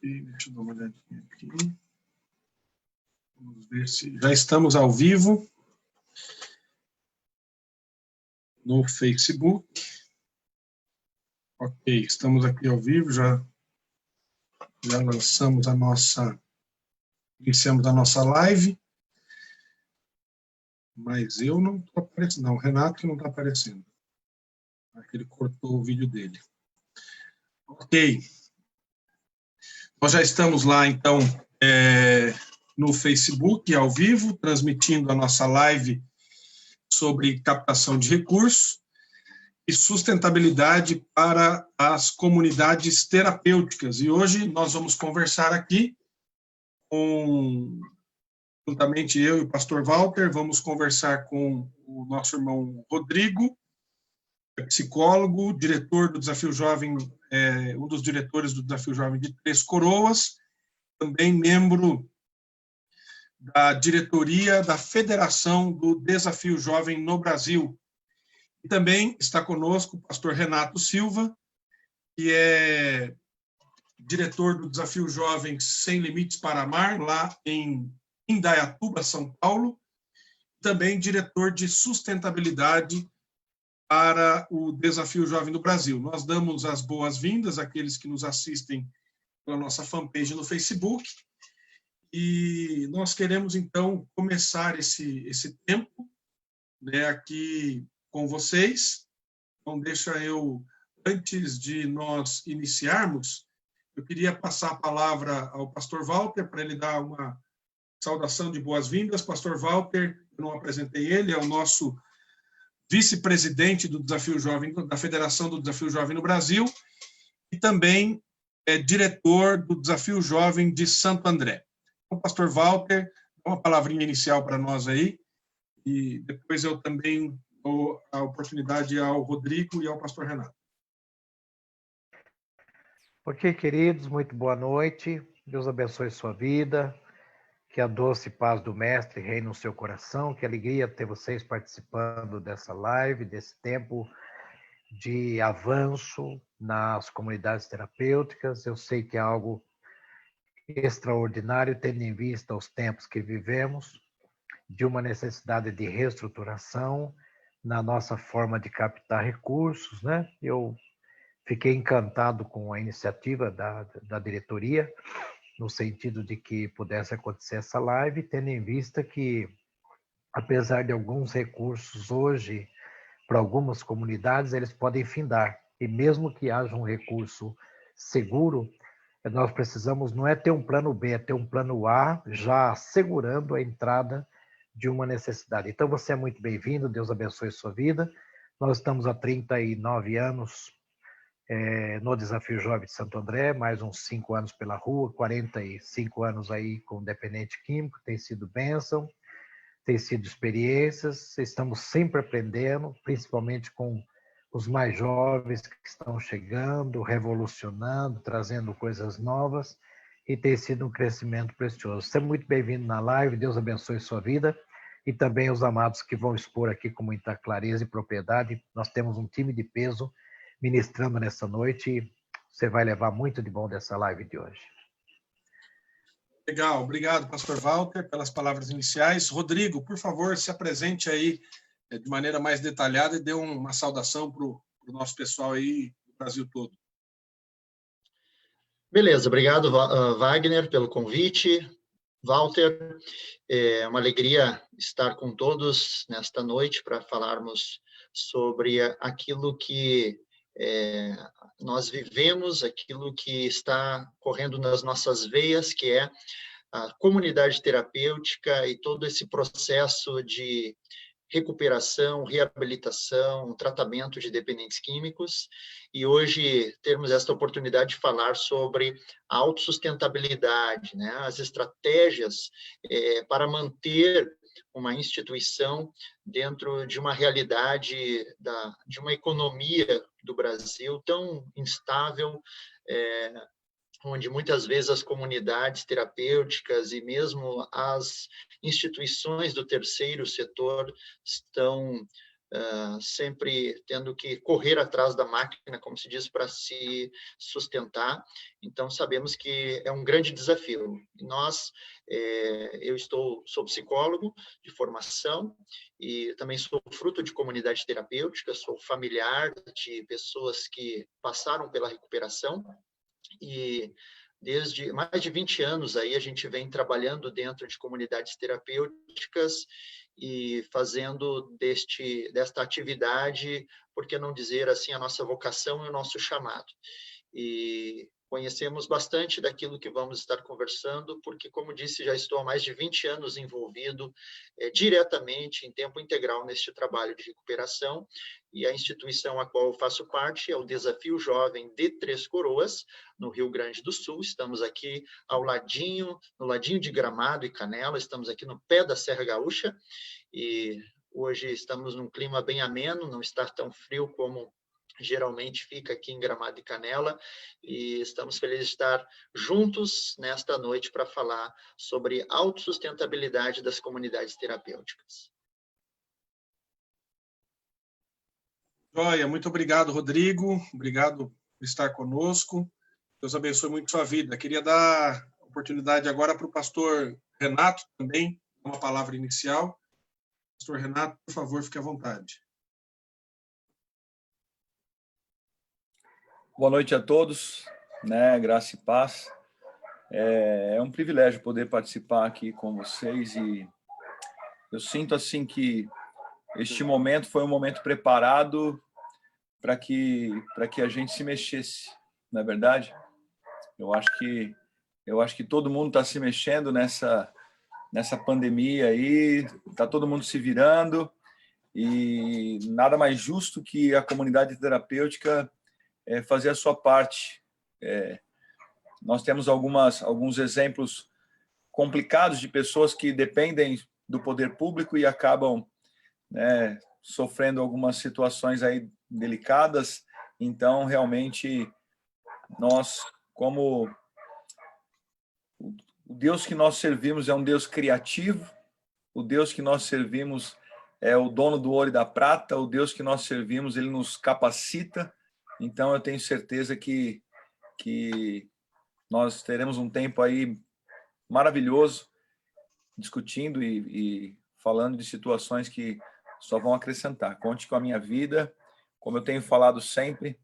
Deixa eu dar uma olhadinha aqui. Vamos ver se já estamos ao vivo no Facebook. Ok, estamos aqui ao vivo, já lançamos iniciamos a nossa live, mas eu não estou aparecendo, não, o Renato que não está aparecendo. Ele cortou o vídeo dele. Ok. Nós já estamos lá, então, no Facebook, ao vivo, transmitindo a nossa live sobre captação de recursos e sustentabilidade para as comunidades terapêuticas. E hoje nós vamos conversar aqui juntamente eu e o pastor Walter, vamos conversar com o nosso irmão Rodrigo, psicólogo, diretor do Desafio Jovem, um dos diretores do Desafio Jovem de Três Coroas, também membro da diretoria da Federação do Desafio Jovem no Brasil. E também está conosco o pastor Renato Silva, que é diretor do Desafio Jovem Sem Limites para Amar, lá em Indaiatuba, São Paulo, também diretor de sustentabilidade para o Desafio Jovem do Brasil. Nós damos as boas-vindas àqueles que nos assistem pela nossa fanpage no Facebook, e nós queremos, então, começar esse tempo, né, aqui com vocês. Então, antes de nós iniciarmos, eu queria passar a palavra ao pastor Walter para ele dar uma saudação de boas-vindas. Pastor Walter, eu não apresentei ele, é o nosso vice-presidente do Desafio Jovem, da Federação do Desafio Jovem no Brasil, e também é diretor do Desafio Jovem de Santo André. Então, pastor Walter, dá uma palavrinha inicial para nós aí, e depois eu também dou a oportunidade ao Rodrigo e ao pastor Renato. Ok, queridos, muito boa noite. Deus abençoe sua vida. Que a doce paz do Mestre reine no seu coração. Que alegria ter vocês participando dessa live, desse tempo de avanço nas comunidades terapêuticas. Eu sei que é algo extraordinário, tendo em vista os tempos que vivemos, de uma necessidade de reestruturação na nossa forma de captar recursos, né? Eu fiquei encantado com a iniciativa da diretoria, no sentido de que pudesse acontecer essa live, tendo em vista que, apesar de alguns recursos hoje, para algumas comunidades, eles podem findar. E mesmo que haja um recurso seguro, nós precisamos, não é ter um plano B, é ter um plano A, já assegurando a entrada de uma necessidade. Então, você é muito bem-vindo, Deus abençoe sua vida. Nós estamos há 39 anos no Desafio Jovem de Santo André, mais uns 5 anos pela rua, 45 anos aí com dependente químico, tem sido bênção, tem sido experiências, estamos sempre aprendendo, principalmente com os mais jovens que estão chegando, revolucionando, trazendo coisas novas, e tem sido um crescimento precioso. Você é muito bem-vindo na live, Deus abençoe sua vida, e também os amados que vão expor aqui com muita clareza e propriedade. Nós temos um time de peso ministrando nessa noite, e você vai levar muito de bom dessa live de hoje. Legal, obrigado, pastor Walter, pelas palavras iniciais. Rodrigo, por favor, se apresente aí de maneira mais detalhada e dê uma saudação para o nosso pessoal aí do Brasil todo. Beleza, obrigado, Wagner, pelo convite. Walter, é uma alegria estar com todos nesta noite para falarmos sobre aquilo que nós vivemos, aquilo que está correndo nas nossas veias, que é a comunidade terapêutica e todo esse processo de recuperação, reabilitação, tratamento de dependentes químicos, e hoje termos esta oportunidade de falar sobre a autossustentabilidade, né? As estratégias para manter uma instituição dentro de uma realidade de uma economia do Brasil tão instável, onde muitas vezes as comunidades terapêuticas e mesmo as instituições do terceiro setor estão sempre tendo que correr atrás da máquina, como se diz, para se sustentar. Então, sabemos que é um grande desafio. Eu sou psicólogo de formação e também sou fruto de comunidade terapêutica, sou familiar de pessoas que passaram pela recuperação e desde mais de 20 anos aí a gente vem trabalhando dentro de comunidades terapêuticas e fazendo desta atividade, por que não dizer assim, a nossa vocação e o nosso chamado. E conhecemos bastante daquilo que vamos estar conversando, porque, como disse, já estou há mais de 20 anos envolvido diretamente, em tempo integral, neste trabalho de recuperação, e a instituição a qual eu faço parte é o Desafio Jovem de Três Coroas, no Rio Grande do Sul. Estamos aqui no ladinho de Gramado e Canela, estamos aqui no pé da Serra Gaúcha, e hoje estamos num clima bem ameno, não está tão frio como geralmente fica aqui em Gramado e Canela, e estamos felizes de estar juntos nesta noite para falar sobre autossustentabilidade das comunidades terapêuticas. Joia, muito obrigado, Rodrigo. Obrigado por estar conosco. Deus abençoe muito sua vida. Queria dar a oportunidade agora para o pastor Renato também, uma palavra inicial. Pastor Renato, por favor, fique à vontade. Boa noite a todos, né? Graça e paz. É um privilégio poder participar aqui com vocês e eu sinto assim que este momento foi um momento preparado para que a gente se mexesse, não é verdade? Eu acho que todo mundo está se mexendo nessa pandemia aí, está todo mundo se virando e nada mais justo que a comunidade terapêutica fazer a sua parte. Nós temos alguns exemplos complicados de pessoas que dependem do poder público e acabam, né, sofrendo algumas situações aí delicadas. Então, realmente, nós, como o Deus que nós servimos é um Deus criativo, o Deus que nós servimos é o dono do ouro e da prata, o Deus que nós servimos, ele nos capacita. Então, eu tenho certeza que nós teremos um tempo aí maravilhoso, discutindo e falando de situações que só vão acrescentar. Conte com a minha vida, como eu tenho falado sempre,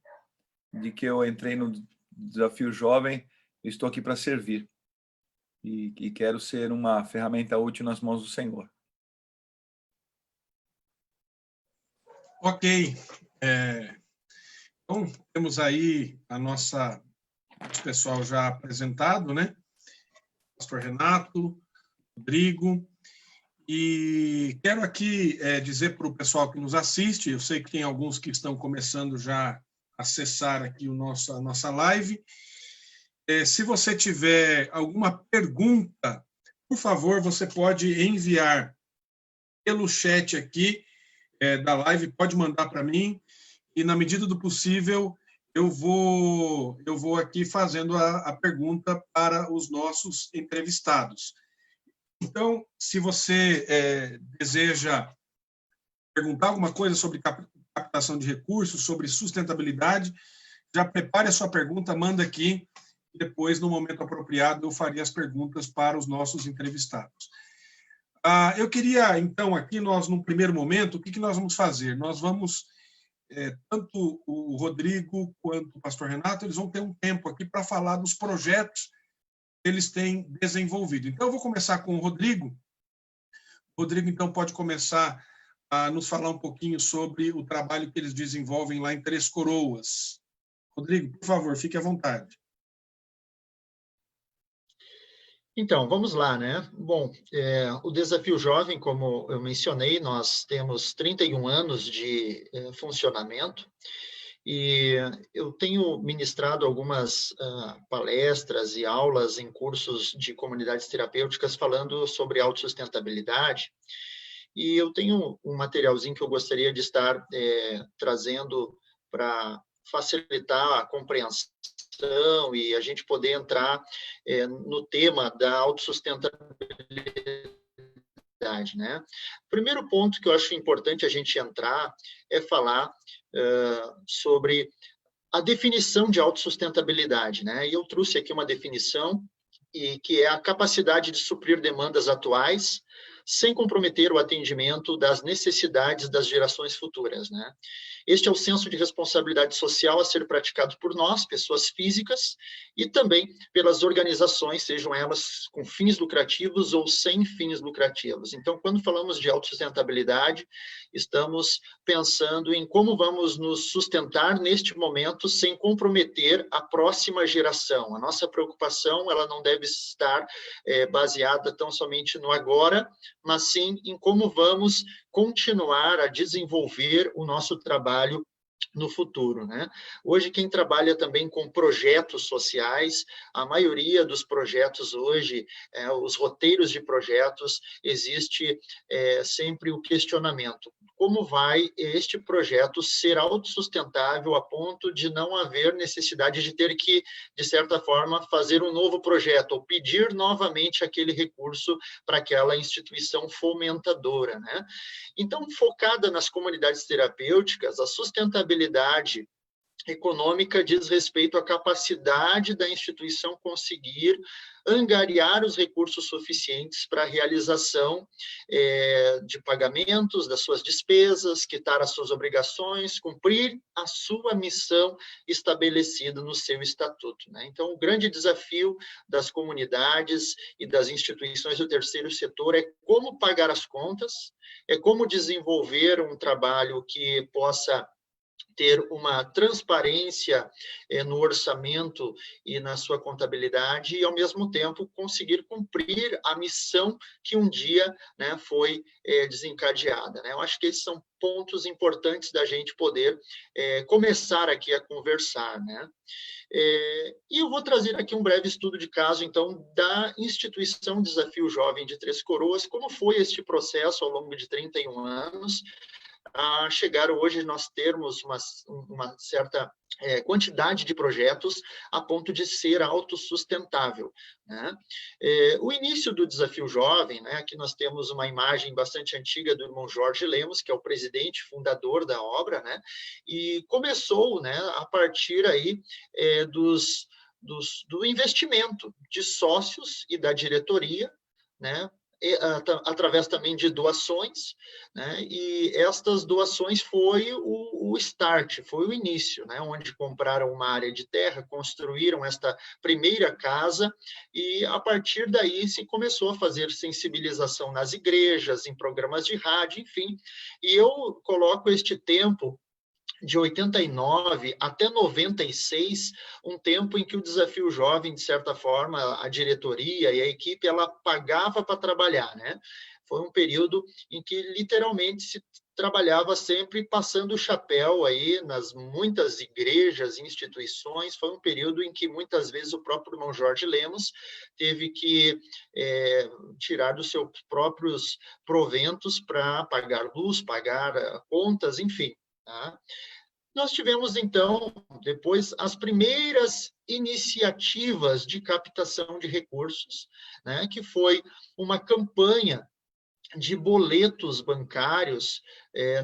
de que eu entrei no Desafio Jovem, eu estou aqui para servir. E quero ser uma ferramenta útil nas mãos do Senhor. Ok. Então, temos aí nosso pessoal já apresentado, né? Pastor Renato, Rodrigo. E quero aqui dizer para o pessoal que nos assiste, eu sei que tem alguns que estão começando já a acessar aqui a nossa live. Se você tiver alguma pergunta, por favor, você pode enviar pelo chat aqui da live, pode mandar para mim, e na medida do possível eu vou aqui fazendo a pergunta para os nossos entrevistados. Então, se você deseja perguntar alguma coisa sobre captação de recursos, sobre sustentabilidade, já prepare a sua pergunta, manda aqui, e depois, no momento apropriado, eu farei as perguntas para os nossos entrevistados. Eu queria, então, aqui, no primeiro momento, o que nós vamos fazer? Nós vamos, tanto o Rodrigo quanto o pastor Renato, eles vão ter um tempo aqui para falar dos projetos que eles têm desenvolvido. Então, eu vou começar com o Rodrigo. O Rodrigo, então, pode começar a nos falar um pouquinho sobre o trabalho que eles desenvolvem lá em Três Coroas. Rodrigo, por favor, fique à vontade. Então, vamos lá, né? Bom, o Desafio Jovem, como eu mencionei, nós temos 31 anos de funcionamento e eu tenho ministrado algumas palestras e aulas em cursos de comunidades terapêuticas falando sobre autossustentabilidade e eu tenho um materialzinho que eu gostaria de estar trazendo para facilitar a compreensão e a gente poder entrar no tema da autossustentabilidade. sustentabilidade, né? O primeiro ponto que eu acho importante a gente entrar é falar sobre a definição de autossustentabilidade, né? E eu trouxe aqui uma definição, e que é a capacidade de suprir demandas atuais sem comprometer o atendimento das necessidades das gerações futuras, né? Este é o senso de responsabilidade social a ser praticado por nós, pessoas físicas, e também pelas organizações, sejam elas com fins lucrativos ou sem fins lucrativos. Então, quando falamos de autossustentabilidade, estamos pensando em como vamos nos sustentar neste momento sem comprometer a próxima geração. A nossa preocupação, ela não deve estar baseada tão somente no agora, mas sim em como vamos continuar a desenvolver o nosso trabalho no futuro, né? Hoje, quem trabalha também com projetos sociais, a maioria dos projetos hoje, os roteiros de projetos, existe sempre o questionamento: como vai este projeto ser autossustentável a ponto de não haver necessidade de ter que, de certa forma, fazer um novo projeto ou pedir novamente aquele recurso para aquela instituição fomentadora, né? Então, focada nas comunidades terapêuticas, a sustentabilidade econômica diz respeito à capacidade da instituição conseguir angariar os recursos suficientes para a realização de pagamentos das suas despesas, quitar as suas obrigações, cumprir a sua missão estabelecida no seu estatuto, né? Então, o grande desafio das comunidades e das instituições do terceiro setor é como pagar as contas, é como desenvolver um trabalho que possa ter uma transparência no orçamento e na sua contabilidade e, ao mesmo tempo, conseguir cumprir a missão que um dia, né, foi desencadeada, né? Eu acho que esses são pontos importantes da gente poder começar aqui a conversar, né? E eu vou trazer aqui um breve estudo de caso, então, da instituição Desafio Jovem de Três Coroas, como foi este processo ao longo de 31 anos, a chegar hoje nós termos uma certa quantidade de projetos a ponto de ser autossustentável, né? O início do Desafio Jovem, né, aqui nós temos uma imagem bastante antiga do irmão Jorge Lemos, que é o presidente fundador da obra, né, e começou, né, a partir aí do investimento de sócios e da diretoria, né, através também de doações, né? E estas doações foi o start, foi o início, né? Onde compraram uma área de terra, construíram esta primeira casa e, a partir daí, se começou a fazer sensibilização nas igrejas, em programas de rádio, enfim. E eu coloco este tempo de 89 até 96, um tempo em que o Desafio Jovem, de certa forma, a diretoria e a equipe, ela pagava para trabalhar, né? Foi um período em que, literalmente, se trabalhava sempre passando o chapéu aí nas muitas igrejas e instituições. Foi um período em que, muitas vezes, o próprio irmão Jorge Lemos teve que tirar dos seus próprios proventos para pagar luz, pagar contas, enfim. Tá? Nós tivemos, então, depois, as primeiras iniciativas de captação de recursos, né, que foi uma campanha de boletos bancários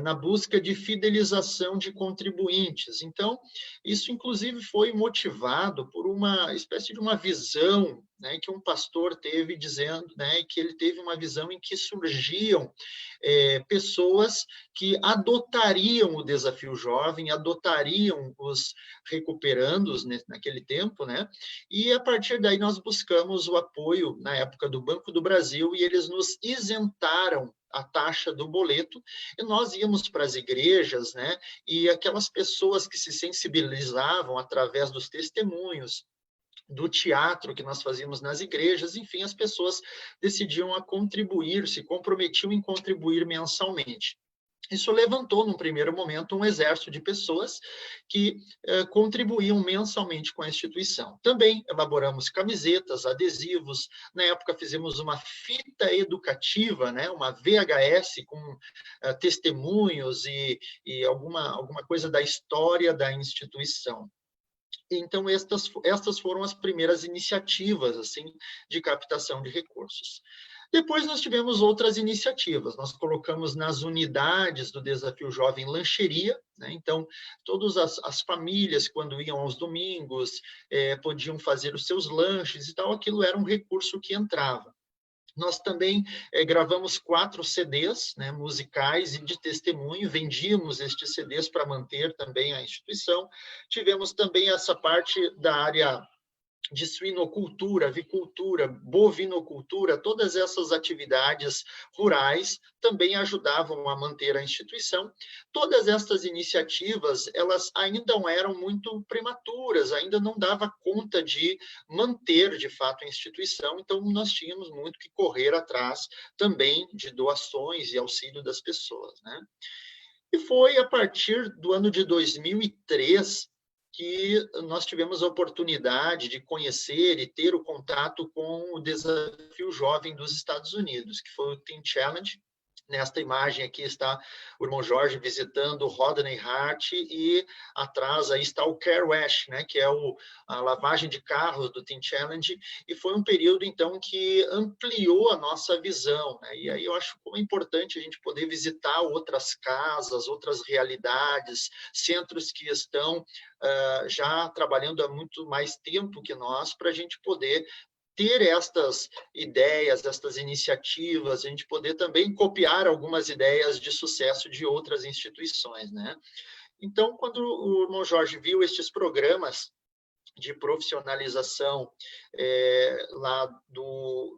na busca de fidelização de contribuintes. Então, isso, inclusive, foi motivado por uma espécie de uma visão, né, que um pastor teve, dizendo, né, que ele teve uma visão em que surgiam pessoas que adotariam o Desafio Jovem, adotariam os recuperandos naquele tempo, né? E, a partir daí, nós buscamos o apoio, na época, do Banco do Brasil, e eles nos isentaram a taxa do boleto, e nós íamos para as igrejas, né? E aquelas pessoas que se sensibilizavam através dos testemunhos, do teatro que nós fazíamos nas igrejas, enfim, as pessoas decidiam a contribuir, se comprometiam em contribuir mensalmente. Isso levantou, num primeiro momento, um exército de pessoas que contribuíam mensalmente com a instituição. Também elaboramos camisetas, adesivos. Na época, fizemos uma fita educativa, né, uma VHS com testemunhos e alguma coisa da história da instituição. Então, estas foram as primeiras iniciativas assim, de captação de recursos. Depois nós tivemos outras iniciativas, nós colocamos nas unidades do Desafio Jovem lancheria, né? Então, todas as famílias, quando iam aos domingos, podiam fazer os seus lanches e tal, aquilo era um recurso que entrava. Nós também gravamos 4 CDs, né, musicais e de testemunho, vendíamos estes CDs para manter também a instituição. Tivemos também essa parte da área de suinocultura, avicultura, bovinocultura, todas essas atividades rurais também ajudavam a manter a instituição. Todas estas iniciativas, elas ainda eram muito prematuras, ainda não dava conta de manter, de fato, a instituição, então nós tínhamos muito que correr atrás também de doações e auxílio das pessoas, né? E foi a partir do ano de 2003 que nós tivemos a oportunidade de conhecer e ter o contato com o Desafio Jovem dos Estados Unidos, que foi o Teen Challenge. Nesta imagem aqui está o irmão Jorge visitando o Rodney Hart e atrás aí está o Car Wash, né, que é a lavagem de carros do Teen Challenge, e foi um período, então, que ampliou a nossa visão, né? E aí eu acho como é importante a gente poder visitar outras casas, outras realidades, centros que estão já trabalhando há muito mais tempo que nós, para a gente poder ter estas ideias, estas iniciativas, a gente poder também copiar algumas ideias de sucesso de outras instituições, né? Então, quando o irmão Jorge viu estes programas de profissionalização lá do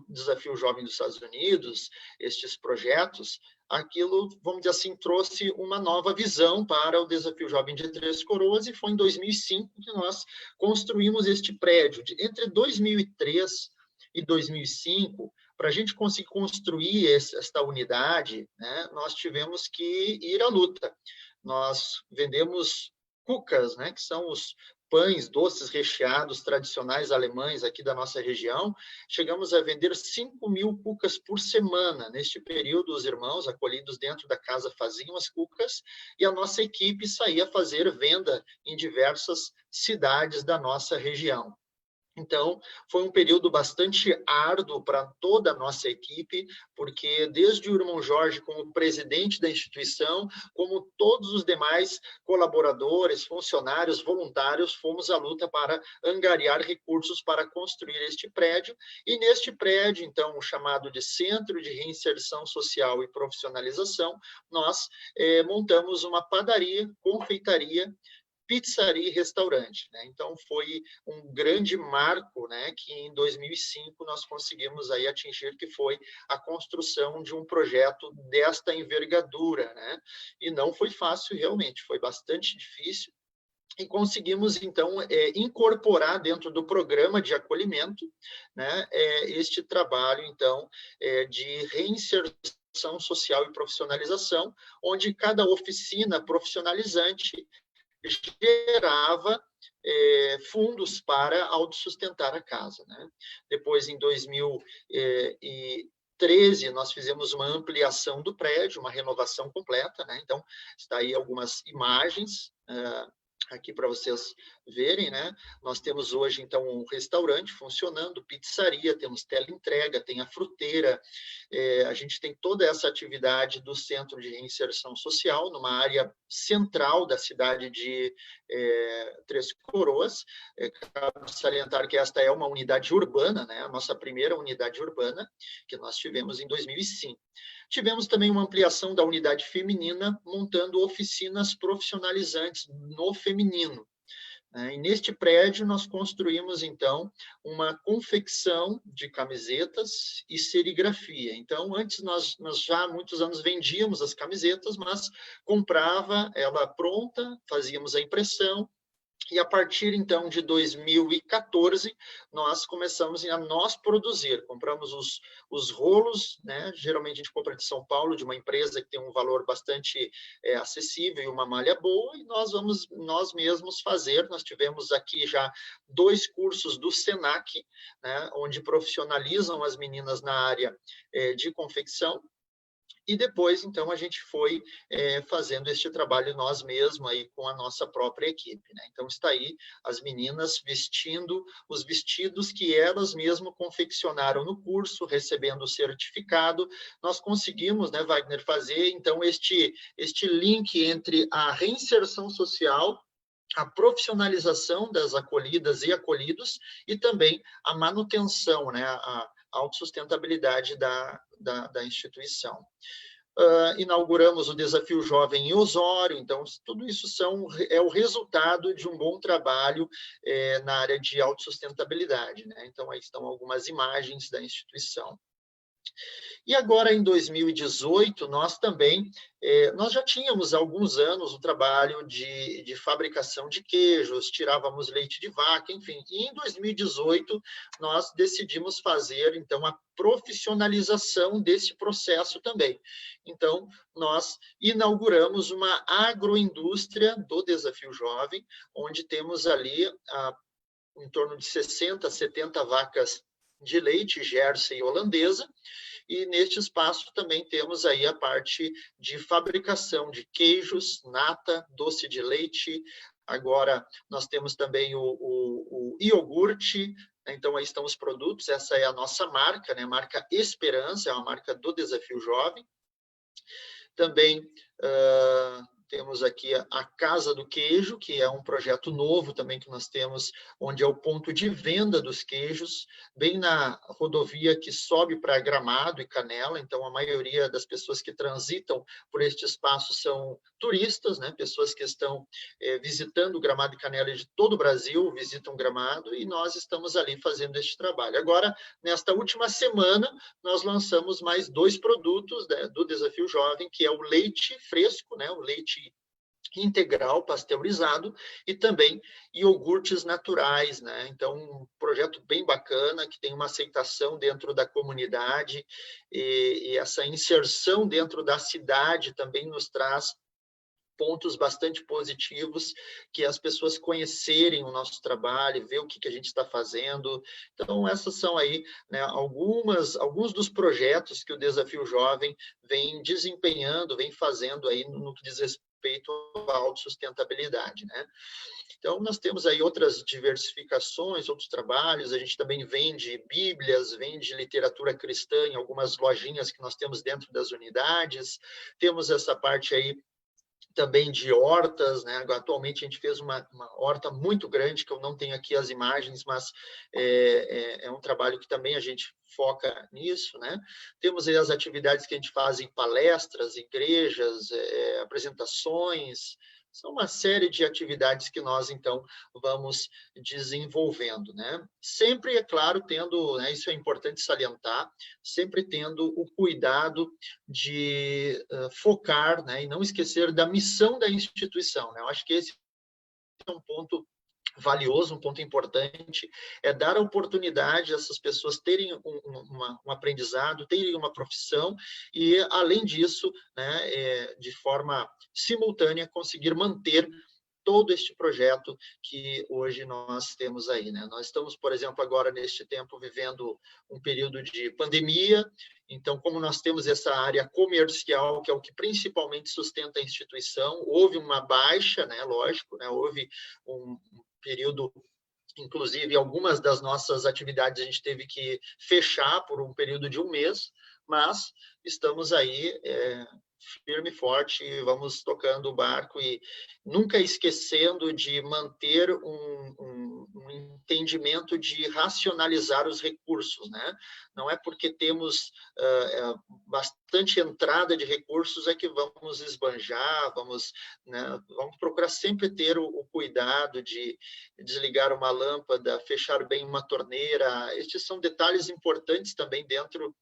Desafio Jovem dos Estados Unidos, estes projetos, aquilo, vamos dizer assim, trouxe uma nova visão para o Desafio Jovem de Três Coroas, e foi em 2005 que nós construímos este prédio. Entre 2003 e 2005, para a gente conseguir construir esta unidade, né, nós tivemos que ir à luta. Nós vendemos cucas, né, que são os pães, doces recheados tradicionais alemães aqui da nossa região. Chegamos a vender 5.000 cucas por semana. Neste período, os irmãos acolhidos dentro da casa faziam as cucas e a nossa equipe saía a fazer venda em diversas cidades da nossa região. Então, foi um período bastante árduo para toda a nossa equipe, porque desde o irmão Jorge como presidente da instituição, como todos os demais colaboradores, funcionários, voluntários, fomos à luta para angariar recursos para construir este prédio. E neste prédio, então, chamado de Centro de Reinserção Social e Profissionalização, nós montamos uma padaria, confeitaria, pizzaria e restaurante, né? Então, foi um grande marco, né, que em 2005 nós conseguimos aí atingir, que foi a construção de um projeto desta envergadura, né? E não foi fácil, realmente, foi bastante difícil. E conseguimos, então, incorporar dentro do programa de acolhimento, né, este trabalho, então, de reinserção social e profissionalização, onde cada oficina profissionalizante gerava fundos para autossustentar a casa, né? Depois, em 2013, nós fizemos uma ampliação do prédio, uma renovação completa, né? Então, está aí algumas imagens aqui para vocês verem, né? Nós temos hoje, então, um restaurante funcionando, pizzaria, temos teleentrega, tem a fruteira, a gente tem toda essa atividade do Centro de Reinserção Social, numa área central da cidade de Três Coroas. Cabe salientar que esta é uma unidade urbana, né? A nossa primeira unidade urbana, que nós tivemos em 2005. Tivemos também uma ampliação da unidade feminina, montando oficinas profissionalizantes no feminino. E neste prédio, nós construímos, então, uma confecção de camisetas e serigrafia. Então, antes, nós já há muitos anos vendíamos as camisetas, mas comprava ela pronta, fazíamos a impressão, e a partir, então, de 2014, nós começamos a nós produzir. Compramos os rolos, né? Geralmente a gente compra de São Paulo, de uma empresa que tem um valor bastante acessível e uma malha boa, e nós vamos nós mesmos fazer. Nós tivemos aqui já 2 cursos do SENAC, né? Onde profissionalizam as meninas na área de confecção. E depois, então, a gente foi fazendo este trabalho nós mesmos aí com a nossa própria equipe, né? Então, está aí as meninas vestindo os vestidos que elas mesmas confeccionaram no curso, recebendo o certificado. Nós conseguimos, né, Wagner, fazer, então, este link entre a reinserção social, a profissionalização das acolhidas e acolhidos e também a manutenção, né, a autossustentabilidade da instituição. Inauguramos o Desafio Jovem em Osório, então tudo isso é o resultado de um bom trabalho na área de autossustentabilidade, né? Então aí estão algumas imagens da instituição. E agora, em 2018, nós também, nós já tínhamos há alguns anos o trabalho de fabricação de queijos, tirávamos leite de vaca, enfim. E em 2018, nós decidimos fazer, então, a profissionalização desse processo também. Então, nós inauguramos uma agroindústria do Desafio Jovem, onde temos ali em torno de 60, 70 vacas de leite, Jersey holandesa, e neste espaço também temos aí a parte de fabricação de queijos, nata, doce de leite. Agora nós temos também o iogurte, então aí estão os produtos, essa é a nossa marca, né? Marca Esperança, é uma marca do Desafio Jovem. Também temos aqui a Casa do Queijo, que é um projeto novo também que nós temos, onde é o ponto de venda dos queijos, bem na rodovia que sobe para Gramado e Canela. Então, a maioria das pessoas que transitam por este espaço são turistas, né? Pessoas que estão visitando Gramado e Canela de todo o Brasil, visitam Gramado, e nós estamos ali fazendo este trabalho. Agora, nesta última semana, nós lançamos mais 2 produtos, né, do Desafio Jovem, que é o leite fresco, né? O leite integral pasteurizado e também iogurtes naturais, né? Então, um projeto bem bacana, que tem uma aceitação dentro da comunidade e essa inserção dentro da cidade também nos traz pontos bastante positivos, que as pessoas conhecerem o nosso trabalho, ver o que a gente está fazendo. Então, essas são aí, né, alguns dos projetos que o Desafio Jovem vem desempenhando, vem fazendo aí no que diz respeito à autossustentabilidade, né? Então, nós temos aí outras diversificações, outros trabalhos, a gente também vende bíblias, vende literatura cristã em algumas lojinhas que nós temos dentro das unidades, temos essa parte aí também de hortas, né? Atualmente a gente fez uma horta muito grande, que eu não tenho aqui as imagens, mas é um trabalho que também a gente foca nisso, né? Temos aí as atividades que a gente faz em palestras, igrejas, apresentações, são uma série de atividades que nós, então, vamos desenvolvendo, né? Sempre, é claro, tendo, né, isso é importante salientar, sempre tendo o cuidado de focar, né, e não esquecer da missão da instituição, né? Eu acho que esse é um ponto valioso, um ponto importante, é dar a oportunidade a essas pessoas terem um aprendizado, terem uma profissão e, além disso, né, de forma simultânea, conseguir manter todo este projeto que hoje nós temos aí, né? Nós estamos, por exemplo, agora, neste tempo, vivendo um período de pandemia, então, como nós temos essa área comercial, que é o que principalmente sustenta a instituição, houve uma baixa, né? Lógico, né? Houve um período, inclusive, algumas das nossas atividades a gente teve que fechar por um período de 1 mês, mas estamos aí firme e forte, vamos tocando o barco e nunca esquecendo de manter um entendimento de racionalizar os recursos, né? Não é porque temos bastante entrada de recursos é que vamos esbanjar, né, vamos procurar sempre ter o cuidado de desligar uma lâmpada, fechar bem uma torneira. Estes são detalhes importantes também dentro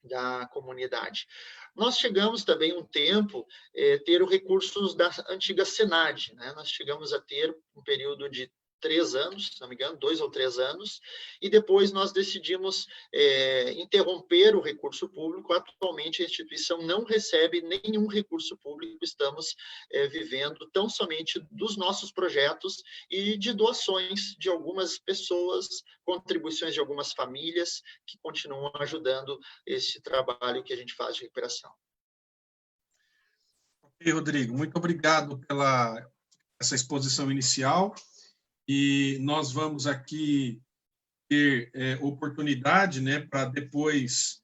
da comunidade. Nós chegamos também um tempo ter os recursos da antiga Senad, né? Nós chegamos a ter um período de 3 anos, se não me engano, 2 ou 3 anos, e depois nós decidimos interromper o recurso público. Atualmente, a instituição não recebe nenhum recurso público, estamos vivendo tão somente dos nossos projetos e de doações de algumas pessoas, contribuições de algumas famílias que continuam ajudando esse trabalho que a gente faz de recuperação. Ok, Rodrigo, muito obrigado pela essa exposição inicial, e nós vamos aqui ter oportunidade, né, para depois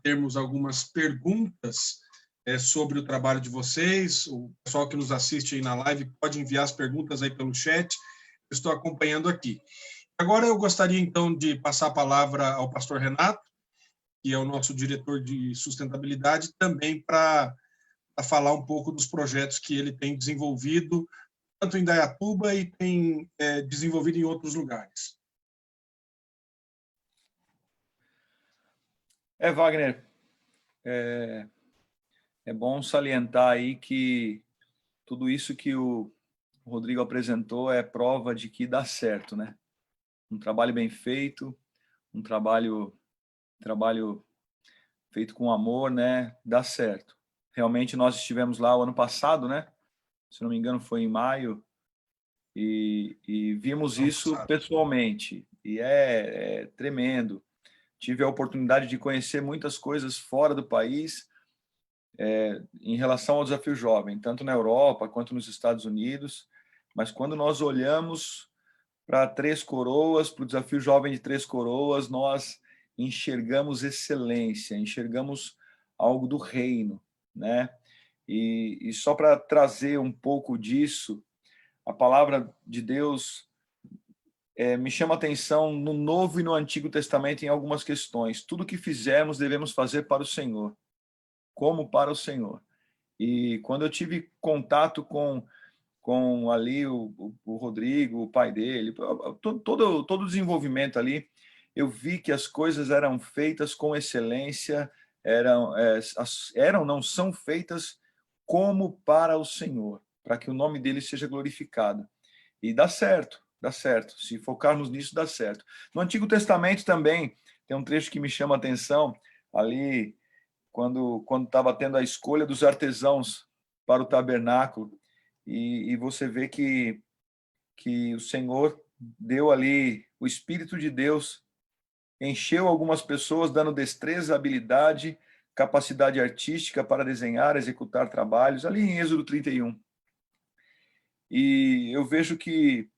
termos algumas perguntas sobre o trabalho de vocês. O pessoal que nos assiste aí na live pode enviar as perguntas aí pelo chat, eu estou acompanhando aqui. Agora eu gostaria, então, de passar a palavra ao pastor Renato, que é o nosso diretor de sustentabilidade, também para falar um pouco dos projetos que ele tem desenvolvido, tanto em Indaiatuba e tem desenvolvido em outros lugares. Wagner, é bom salientar aí que tudo isso que o Rodrigo apresentou é prova de que dá certo, né? Um trabalho bem feito, um trabalho feito com amor, né? Dá certo. Realmente nós estivemos lá o ano passado, né? Se não me engano foi em maio, e vimos isso pessoalmente, e é tremendo. Tive a oportunidade de conhecer muitas coisas fora do país, em relação ao Desafio Jovem, tanto na Europa quanto nos Estados Unidos, mas quando nós olhamos para Três Coroas, para o Desafio Jovem de Três Coroas, nós enxergamos excelência, enxergamos algo do reino, né? E só para trazer um pouco disso, a palavra de Deus me chama a atenção no Novo e no Antigo Testamento em algumas questões. Tudo que fizermos devemos fazer para o Senhor, como para o Senhor. E quando eu tive contato com ali o Rodrigo, o pai dele, todo o desenvolvimento ali, eu vi que as coisas eram feitas com excelência, não são feitas como para o Senhor, para que o nome dele seja glorificado. E dá certo, dá certo. Se focarmos nisso, dá certo. No Antigo Testamento também tem um trecho que me chama a atenção, ali quando estava tendo a escolha dos artesãos para o tabernáculo, e você vê que o Senhor deu ali, o Espírito de Deus encheu algumas pessoas, dando destreza, habilidade, capacidade artística para desenhar, executar trabalhos, ali em Êxodo 31. E eu vejo que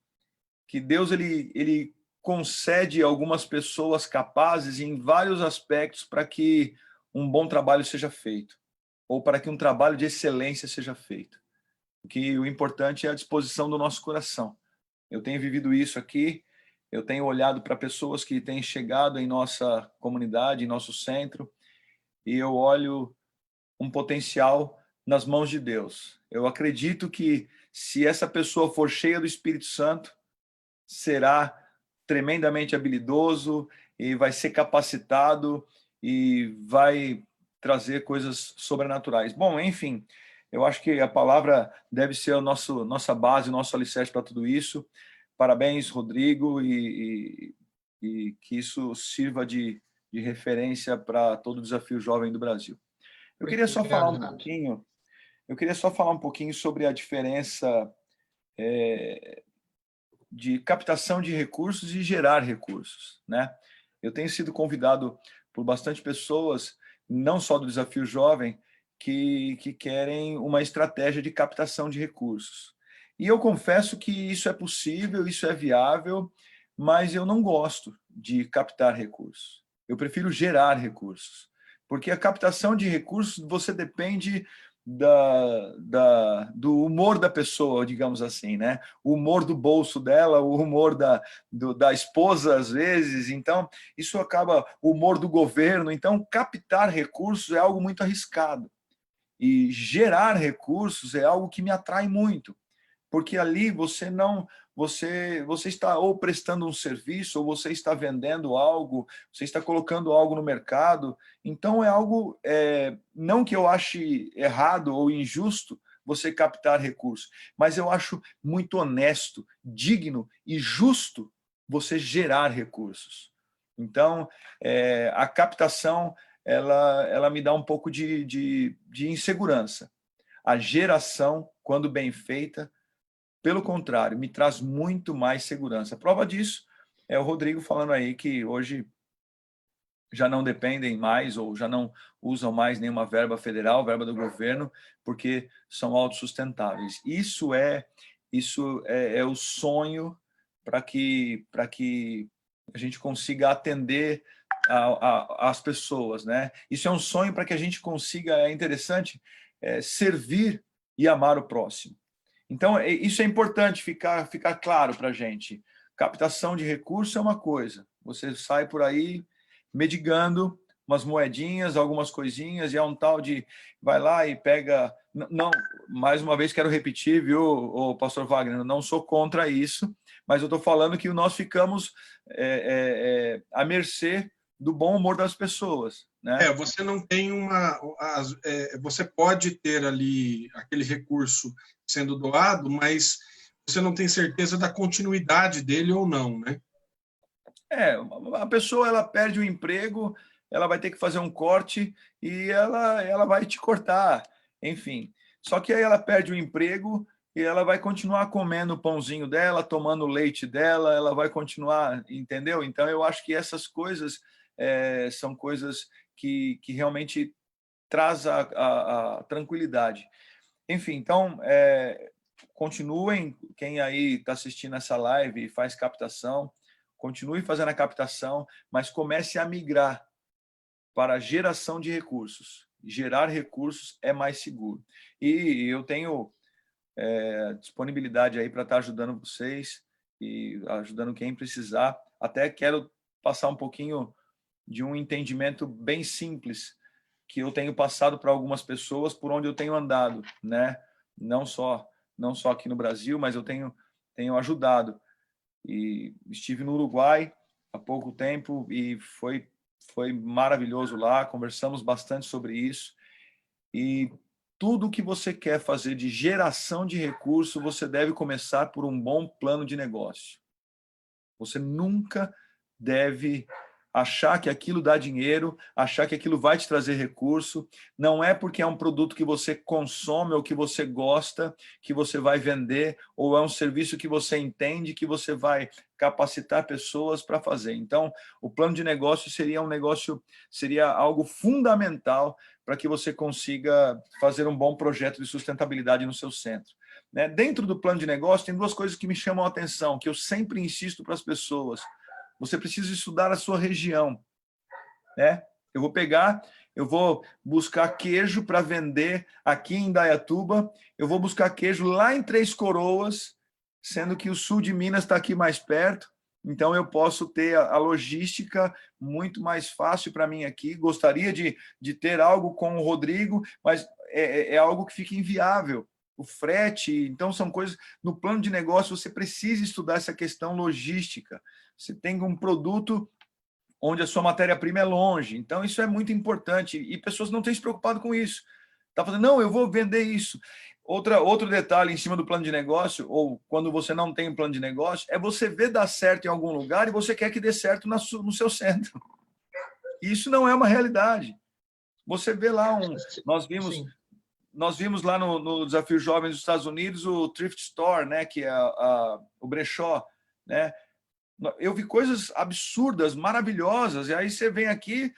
Deus ele concede a algumas pessoas capazes em vários aspectos para que um bom trabalho seja feito, ou para que um trabalho de excelência seja feito. Porque o importante é a disposição do nosso coração. Eu tenho vivido isso aqui, eu tenho olhado para pessoas que têm chegado em nossa comunidade, em nosso centro, e eu olho um potencial nas mãos de Deus. Eu acredito que se essa pessoa for cheia do Espírito Santo, será tremendamente habilidoso e vai ser capacitado e vai trazer coisas sobrenaturais. Bom, enfim, eu acho que a palavra deve ser nossa base, o nosso alicerce para tudo isso. Parabéns, Rodrigo, e que isso sirva de referência para todo o Desafio Jovem do Brasil. Eu queria só falar um pouquinho sobre a diferença de captação de recursos e gerar recursos, né? Eu tenho sido convidado por bastante pessoas, não só do Desafio Jovem, que querem uma estratégia de captação de recursos. E eu confesso que isso é possível, isso é viável, mas eu não gosto de captar recursos. Eu prefiro gerar recursos, porque a captação de recursos você depende do humor da pessoa, digamos assim, né? O humor do bolso dela, o humor da esposa, às vezes. Então, isso acaba, o humor do governo. Então, captar recursos é algo muito arriscado. E gerar recursos é algo que me atrai muito, porque ali você está ou prestando um serviço, ou você está vendendo algo, você está colocando algo no mercado. Então é algo, não que eu ache errado ou injusto você captar recursos, mas eu acho muito honesto, digno e justo você gerar recursos. Então, a captação, ela me dá um pouco de insegurança. A geração, quando bem feita, pelo contrário, me traz muito mais segurança. A prova disso é o Rodrigo falando aí que hoje já não dependem mais ou já não usam mais nenhuma verba federal, verba do governo, porque são autossustentáveis. Isso é o sonho para que a gente consiga atender as pessoas, né? Isso é um sonho para que a gente consiga, é interessante, servir e amar o próximo. Então, isso é importante ficar claro para a gente. Captação de recurso é uma coisa, você sai por aí medigando umas moedinhas, algumas coisinhas, e é um tal de vai lá e pega... Não, mais uma vez quero repetir, viu, o pastor Wagner, eu não sou contra isso, mas eu estou falando que nós ficamos à mercê do bom humor das pessoas, né? Você não tem você pode ter ali aquele recurso sendo doado, mas você não tem certeza da continuidade dele ou não, né? A pessoa, ela perde o emprego, ela vai ter que fazer um corte e ela vai te cortar, enfim. Só que aí ela perde o emprego e ela vai continuar comendo o pãozinho dela, tomando o leite dela, ela vai continuar, entendeu? Então, eu acho que essas coisas são coisas que realmente traz a tranquilidade. Enfim, então, continuem, quem aí está assistindo essa live e faz captação, continue fazendo a captação, mas comece a migrar para a geração de recursos. Gerar recursos é mais seguro. E eu tenho disponibilidade aí para estar ajudando vocês e ajudando quem precisar. Até quero passar um pouquinho de um entendimento bem simples que eu tenho passado para algumas pessoas por onde eu tenho andado, né? Não só aqui no Brasil, mas eu tenho ajudado. E estive no Uruguai há pouco tempo e foi maravilhoso lá, conversamos bastante sobre isso. E tudo que você quer fazer de geração de recurso, você deve começar por um bom plano de negócio. Você nunca deve achar que aquilo dá dinheiro, achar que aquilo vai te trazer recurso. Não é porque é um produto que você consome ou que você gosta que você vai vender, ou é um serviço que você entende que você vai capacitar pessoas para fazer. Então, o plano de negócio seria algo fundamental para que você consiga fazer um bom projeto de sustentabilidade no seu centro. Né? Dentro do plano de negócio, tem duas coisas que me chamam a atenção, que eu sempre insisto para as pessoas. Você precisa estudar a sua região, né? Eu vou buscar queijo para vender aqui em Indaiatuba, eu vou buscar queijo lá em Três Coroas, sendo que o sul de Minas está aqui mais perto, então eu posso ter a logística muito mais fácil para mim aqui. Gostaria de ter algo com o Rodrigo, mas é algo que fica inviável. O frete, então são coisas... No plano de negócio, você precisa estudar essa questão logística. Você tem um produto onde a sua matéria-prima é longe, então isso é muito importante, e pessoas não têm se preocupado com isso. Está falando, não, eu vou vender isso. Outro detalhe em cima do plano de negócio, ou quando você não tem um plano de negócio, é você ver dar certo em algum lugar e você quer que dê certo no seu centro. Isso não é uma realidade. Você vê lá Nós vimos lá no Desafio Jovem dos Estados Unidos o Thrift Store, né, que é o brechó, né? Eu vi coisas absurdas, maravilhosas, e aí você vem aqui,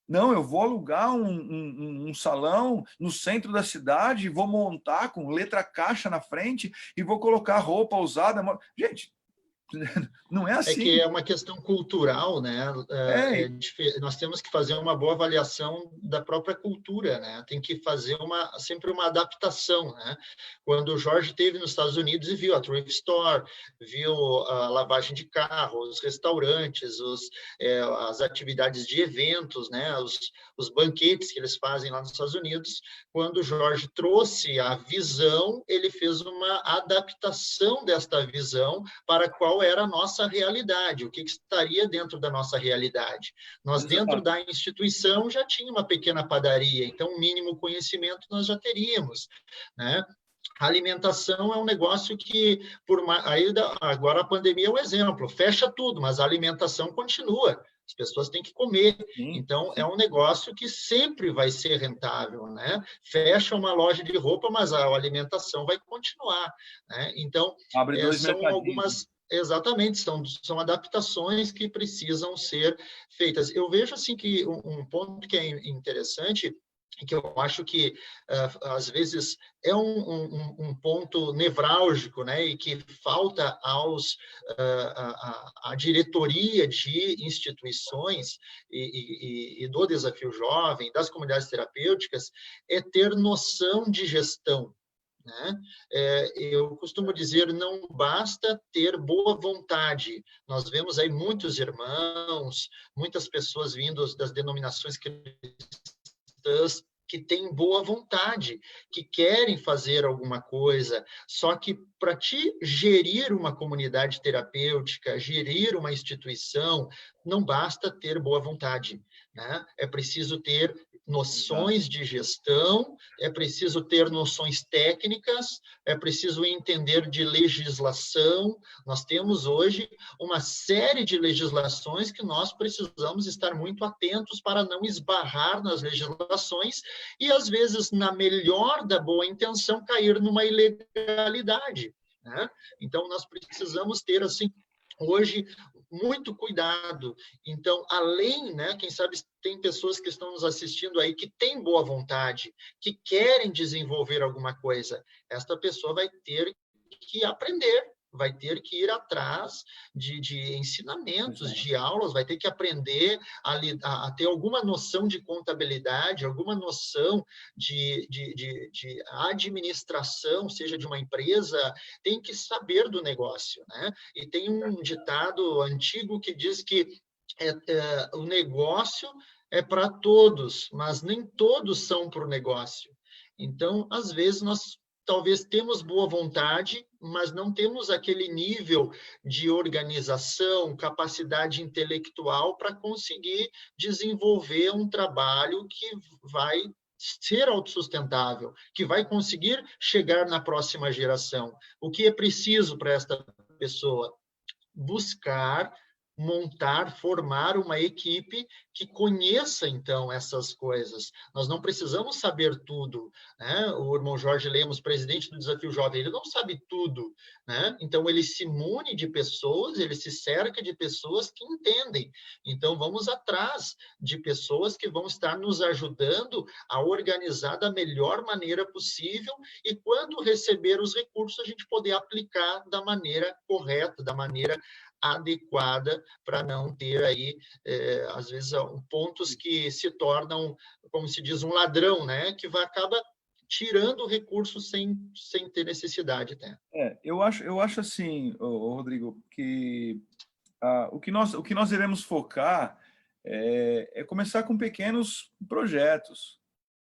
não, eu vou alugar um salão no centro da cidade, vou montar com letra caixa na frente e vou colocar roupa usada. Gente, não é assim. É que é uma questão cultural, né? Nós temos que fazer uma boa avaliação da própria cultura, né? Tem que fazer sempre uma adaptação, né? Quando o Jorge esteve nos Estados Unidos e viu a thrift store, viu a lavagem de carro, os restaurantes, as atividades de eventos, né? Os banquetes que eles fazem lá nos Estados Unidos, quando o Jorge trouxe a visão, ele fez uma adaptação desta visão para qual era a nossa realidade, o que estaria dentro da nossa realidade. Nós, dentro da instituição, já tinha uma pequena padaria, então, o mínimo conhecimento nós já teríamos, né? A alimentação é um negócio que, agora a pandemia é um exemplo, fecha tudo, mas a alimentação continua. As pessoas têm que comer. Então, é um negócio que sempre vai ser rentável, né? Fecha uma loja de roupa, mas a alimentação vai continuar, né? Então, são algumas... Exatamente, são adaptações que precisam ser feitas. Eu vejo assim que um ponto que é interessante, que eu acho que às vezes é um ponto nevrálgico, né, e que falta à diretoria de instituições e do Desafio Jovem, das comunidades terapêuticas, é ter noção de gestão, né? Eu costumo dizer, não basta ter boa vontade. Nós vemos aí muitos irmãos, muitas pessoas vindas das denominações cristãs que têm boa vontade, que querem fazer alguma coisa, só que para te gerir uma comunidade terapêutica, gerir uma instituição, não basta ter boa vontade, né? É preciso ter noções de gestão, é preciso ter noções técnicas, é preciso entender de legislação. Nós temos hoje uma série de legislações que nós precisamos estar muito atentos para não esbarrar nas legislações e, às vezes, na melhor da boa intenção, cair numa ilegalidade, né? Então, nós precisamos ter, assim, hoje, muito cuidado. Então, além, né, quem sabe tem pessoas que estão nos assistindo aí que têm boa vontade, que querem desenvolver alguma coisa. Esta pessoa vai ter que aprender, vai ter que ir atrás de ensinamentos, de aulas, vai ter que aprender a ter alguma noção de contabilidade, alguma noção de administração, seja de uma empresa, tem que saber do negócio, né? E tem um ditado antigo que diz que o negócio é para todos, mas nem todos são para o negócio. Então, às vezes, nós talvez temos boa vontade, mas não temos aquele nível de organização, capacidade intelectual para conseguir desenvolver um trabalho que vai ser autossustentável, que vai conseguir chegar na próxima geração. O que é preciso para esta pessoa? Buscar, montar, formar uma equipe que conheça, então, essas coisas. Nós não precisamos saber tudo, né? O irmão Jorge Lemos, presidente do Desafio Jovem, ele não sabe tudo, né? Então, ele se mune de pessoas, ele se cerca de pessoas que entendem. Então, vamos atrás de pessoas que vão estar nos ajudando a organizar da melhor maneira possível e, quando receber os recursos, a gente poder aplicar da maneira correta, da maneira adequada, para não ter aí, às vezes, pontos que se tornam, como se diz, um ladrão, né? Que acaba tirando recursos sem ter necessidade, né? Eu acho assim, Rodrigo, que o que nós devemos focar é começar com pequenos projetos,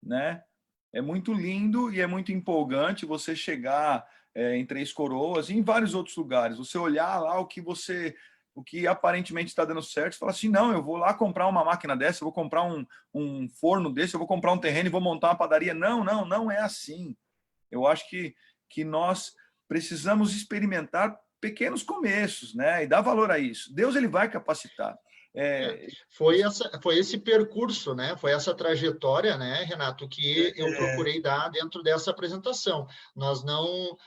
né? É muito lindo e é muito empolgante você chegar em Três Coroas e em vários outros lugares, você olhar lá o que aparentemente está dando certo, e falar assim, não, eu vou lá comprar uma máquina dessa, eu vou comprar um forno desse, eu vou comprar um terreno e vou montar uma padaria. Não é assim. Eu acho que nós precisamos experimentar pequenos começos, né? E dar valor a isso. Deus, ele vai capacitar. Foi esse percurso, né? Foi essa trajetória, né, Renato, que eu procurei dar dentro dessa apresentação. Nós não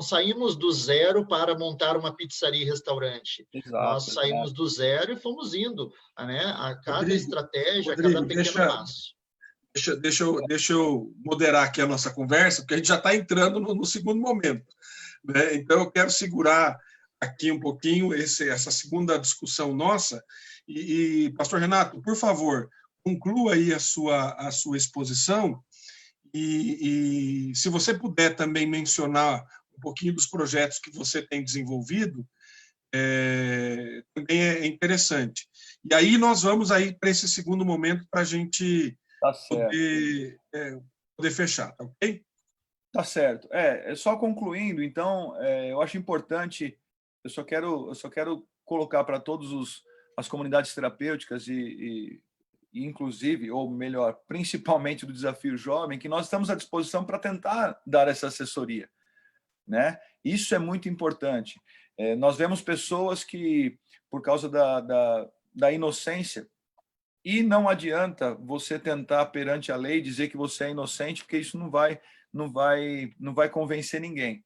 saímos do zero para montar uma pizzaria e restaurante. Exato, nós saímos do zero e fomos indo, né, a cada Rodrigo, estratégia, a cada pequeno passo. Deixa eu moderar aqui a nossa conversa, porque a gente já está entrando no segundo momento, né? Então, eu quero segurar aqui um pouquinho essa segunda discussão nossa. E, pastor Renato, por favor, conclua aí a sua exposição e se você puder também mencionar um pouquinho dos projetos que você tem desenvolvido, também é interessante. E aí nós vamos aí para esse segundo momento para a gente poder fechar, tá ok? Tá certo. Só concluindo, então, eu acho importante, eu só quero colocar para todos as comunidades terapêuticas e inclusive, ou melhor, principalmente do Desafio Jovem, que nós estamos à disposição para tentar dar essa assessoria, né? Isso é muito importante. Nós vemos pessoas que, por causa da inocência, e não adianta você tentar perante a lei dizer que você é inocente, porque isso não vai convencer ninguém.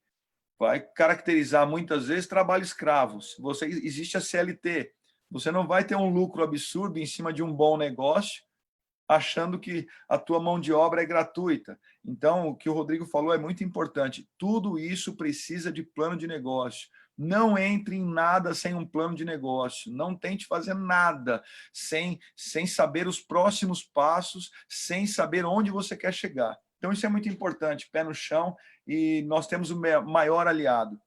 vai caracterizar muitas vezes trabalho escravo. Existe a CLT, você não vai ter um lucro absurdo em cima de um bom negócio, achando que a tua mão de obra é gratuita. Então, o que o Rodrigo falou é muito importante. Tudo isso precisa de plano de negócio. Não entre em nada sem um plano de negócio. Não tente fazer nada sem saber os próximos passos, sem saber onde você quer chegar. Então, isso é muito importante, pé no chão, e nós temos o maior aliado,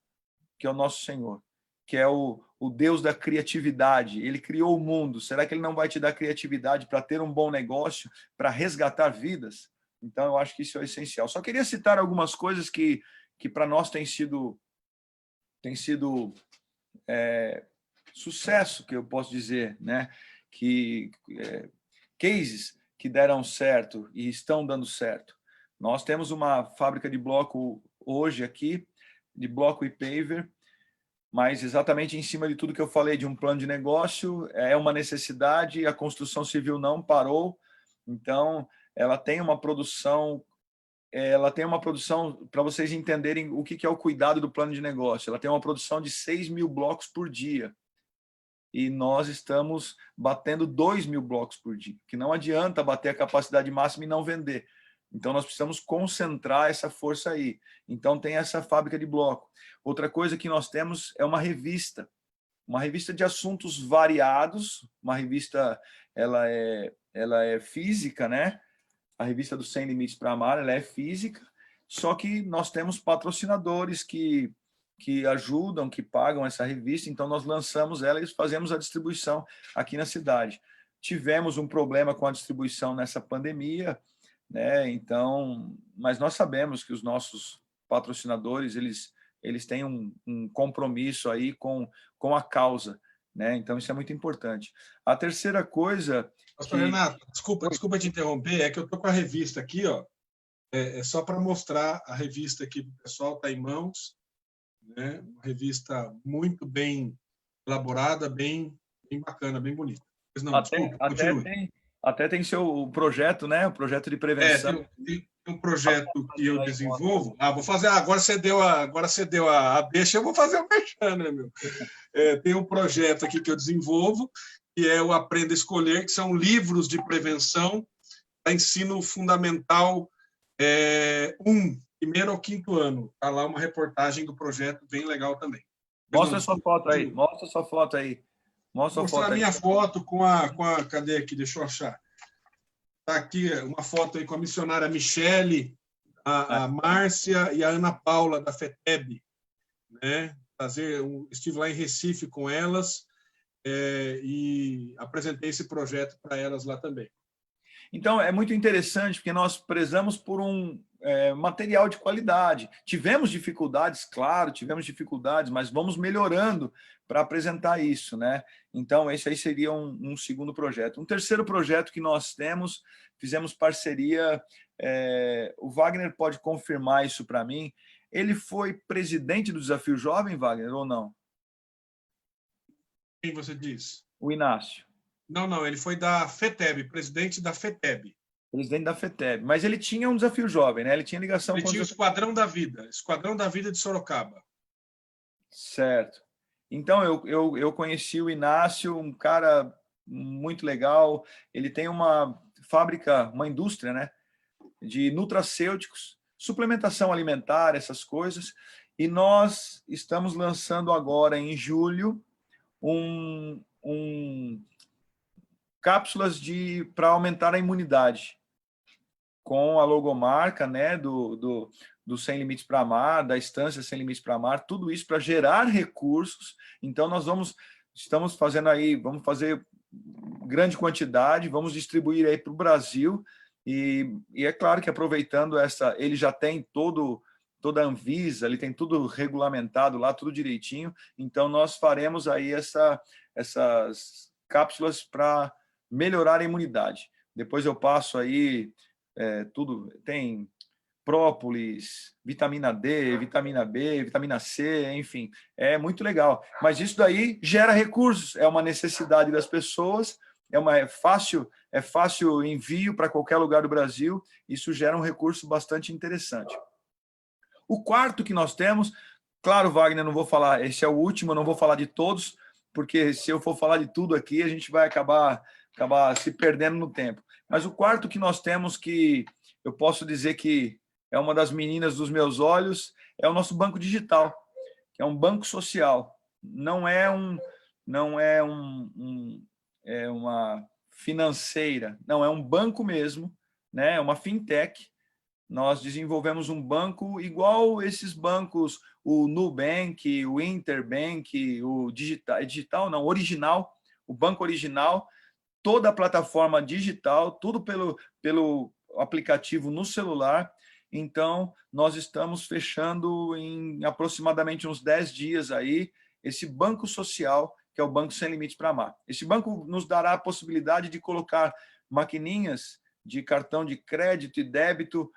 que é o nosso Senhor, que é o Deus da criatividade. Ele criou o mundo. Será que ele não vai te dar criatividade para ter um bom negócio, para resgatar vidas? Então, eu acho que isso é essencial. Só queria citar algumas coisas que para nós tem sido sucesso, que eu posso dizer, né? Cases que deram certo e estão dando certo. Nós temos uma fábrica de bloco hoje aqui, de bloco e paver, mas exatamente em cima de tudo que eu falei, de um plano de negócio, é uma necessidade, a construção civil não parou, então ela tem uma produção, para vocês entenderem o que é o cuidado do plano de negócio, ela tem uma produção de 6.000 blocos por dia, e nós estamos batendo 2.000 blocos por dia, que não adianta bater a capacidade máxima e não vender. Então, nós precisamos concentrar essa força aí. Então, tem essa fábrica de bloco. Outra coisa que nós temos é uma revista de assuntos variados, uma revista, ela é física, né? A revista do Sem Limites para Amar, ela é física, só que nós temos patrocinadores que ajudam, que pagam essa revista, então nós lançamos ela e fazemos a distribuição aqui na cidade. Tivemos um problema com a distribuição nessa pandemia, né? Então, mas nós sabemos que os nossos patrocinadores, eles têm um compromisso aí com a causa, né? Então, isso é muito importante. A terceira coisa... Pastor Renato, desculpa te interromper, é que eu estou com a revista aqui, ó, é só para mostrar a revista aqui para o pessoal, está em mãos, né? Uma revista muito bem elaborada, bem bacana, bem bonita. Mas não, desculpa, continue. Até tem seu projeto, né? O projeto de prevenção. Tem um projeto que eu desenvolvo. Vou fazer. Agora você deu a deixa, eu vou fazer o merchan, né, meu? Tem um projeto aqui que eu desenvolvo, que é o Aprenda a Escolher, que são livros de prevenção para ensino fundamental 1, primeiro ao 5º ano. Está lá uma reportagem do projeto, bem legal também. Mostra sua foto aí. Mostra sua foto aí. Vou mostrar a minha foto com a... Cadê aqui? Deixa eu achar. Está aqui uma foto aí com a missionária Michele, a Márcia e a Ana Paula, da FETEB. Né? Estive lá em Recife com elas e apresentei esse projeto para elas lá também. Então, é muito interessante, porque nós prezamos por um material de qualidade. Tivemos dificuldades, claro, mas vamos melhorando para apresentar isso, né? Então, esse aí seria um segundo projeto. Um terceiro projeto que nós fizemos parceria, o Wagner pode confirmar isso para mim, ele foi presidente do Desafio Jovem, Wagner, ou não? Quem você diz? O Inácio. Não, ele foi da FETEB, presidente da FETEB. Presidente da FETEB. Mas ele tinha um Desafio Jovem, né? Ele tinha ligação com... Ele tinha o Esquadrão da Vida de Sorocaba. Certo. Então, eu conheci o Inácio, um cara muito legal. Ele tem uma fábrica, uma indústria, né? De nutracêuticos, suplementação alimentar, essas coisas. E nós estamos lançando agora, em julho, cápsulas para aumentar a imunidade, com a logomarca, né, do Sem Limites para Amar, da Estância Sem Limites para Amar, tudo isso para gerar recursos. Então, estamos fazendo aí, vamos fazer grande quantidade, vamos distribuir aí para o Brasil, e é claro que aproveitando ele já tem toda a Anvisa, ele tem tudo regulamentado lá, tudo direitinho, então nós faremos aí essas cápsulas para melhorar a imunidade. Depois eu passo aí tudo, tem própolis, vitamina D, vitamina B, vitamina C, enfim, é muito legal. Mas isso daí gera recursos, é uma necessidade das pessoas, é fácil envio para qualquer lugar do Brasil, isso gera um recurso bastante interessante. O quarto que nós temos, Claro, Wagner, não vou falar, esse é o último, eu não vou falar de todos, porque se eu for falar de tudo aqui, a gente vai acabar se perdendo no tempo. Mas o quarto que nós temos, que eu posso dizer que é uma das meninas dos meus olhos, é o nosso banco digital, que é um banco social. Não é uma financeira, não, é um banco mesmo, né? É uma fintech. Nós desenvolvemos um banco igual esses bancos, o Nubank, o Interbank, o digital não, original, o banco original, toda a plataforma digital, tudo pelo aplicativo no celular. Então, nós estamos fechando em aproximadamente uns 10 dias aí esse banco social, que é o Banco Sem Limites para Amar. Esse banco nos dará a possibilidade de colocar maquininhas de cartão de crédito e débito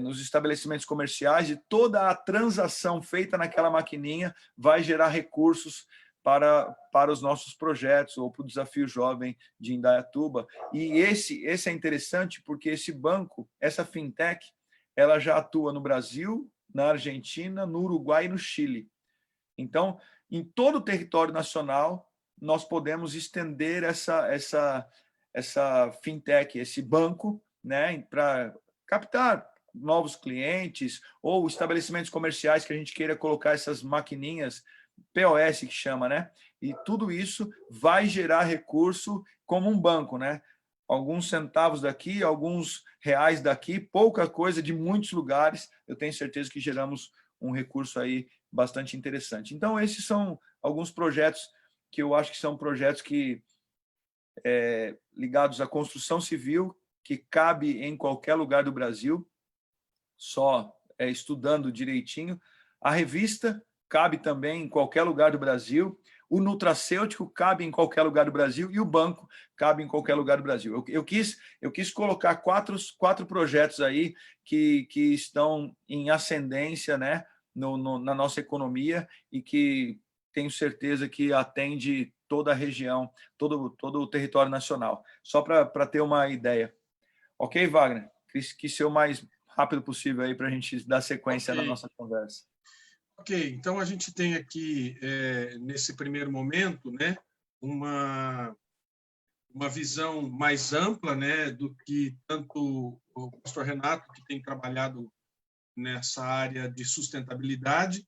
nos estabelecimentos comerciais, e toda a transação feita naquela maquininha vai gerar recursos para os nossos projetos ou para o Desafio Jovem de Indaiatuba. E esse é interessante porque esse banco, essa fintech, ela já atua no Brasil, na Argentina, no Uruguai e no Chile. Então, em todo o território nacional, nós podemos estender essa fintech, esse banco, né, para captar novos clientes ou estabelecimentos comerciais que a gente queira colocar essas maquininhas, POS que chama, né? E tudo isso vai gerar recurso como um banco, né? Alguns centavos daqui, alguns reais daqui, pouca coisa de muitos lugares. Eu tenho certeza que geramos um recurso aí bastante interessante. Então, esses são alguns projetos que eu acho que são projetos que ligados à construção civil, que cabe em qualquer lugar do Brasil, só estudando direitinho. A revista cabe também em qualquer lugar do Brasil. O nutracêutico cabe em qualquer lugar do Brasil e o banco cabe em qualquer lugar do Brasil. Eu quis colocar quatro projetos aí que estão em ascendência, né, na nossa economia e que tenho certeza que atende toda a região, todo o território nacional. Só para ter uma ideia. Ok, Wagner? Quis ser o mais rápido possível aí para a gente dar sequência na nossa conversa. Ok, então a gente tem aqui, nesse primeiro momento, né, uma visão mais ampla, né, do que tanto o pastor Renato, que tem trabalhado nessa área de sustentabilidade,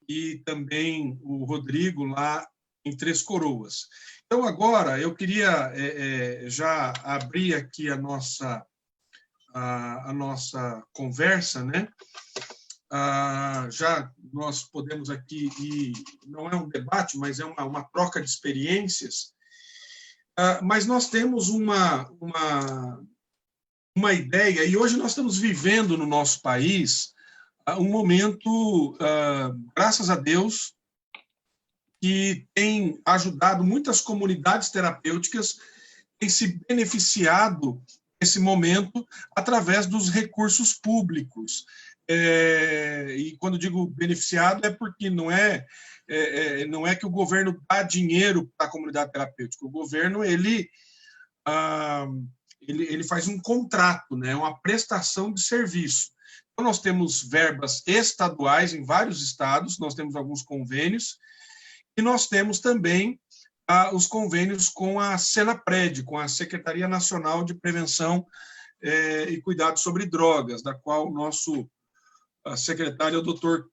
e também o Rodrigo, lá em Três Coroas. Então, agora, eu queria já abrir aqui a nossa conversa, né? Já nós podemos aqui, e não é um debate, mas é uma troca de experiências, mas nós temos uma ideia, e hoje nós estamos vivendo no nosso país um momento, graças a Deus, que tem ajudado muitas comunidades terapêuticas, tem se beneficiado nesse momento através dos recursos públicos. E quando digo beneficiado é porque não é que o governo dá dinheiro para a comunidade terapêutica. O governo ele faz um contrato, né, uma prestação de serviço. Então, nós temos verbas estaduais em vários estados, nós temos alguns convênios, e nós temos também os convênios com a Senapred, com a Secretaria Nacional de Prevenção e Cuidado sobre Drogas, da qual o nosso secretário é o doutor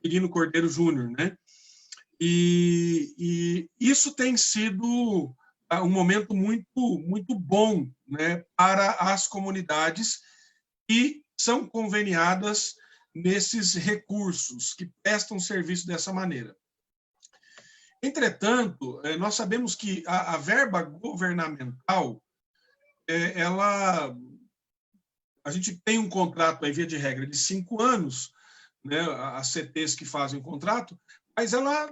Quirino Cordeiro Júnior, né? E isso tem sido um momento muito, muito bom, né, para as comunidades que são conveniadas nesses recursos, que prestam serviço dessa maneira. Entretanto, nós sabemos que a verba governamental, a gente tem um contrato, aí, via de regra, de 5 anos, né, as CTs que fazem o contrato, mas ela,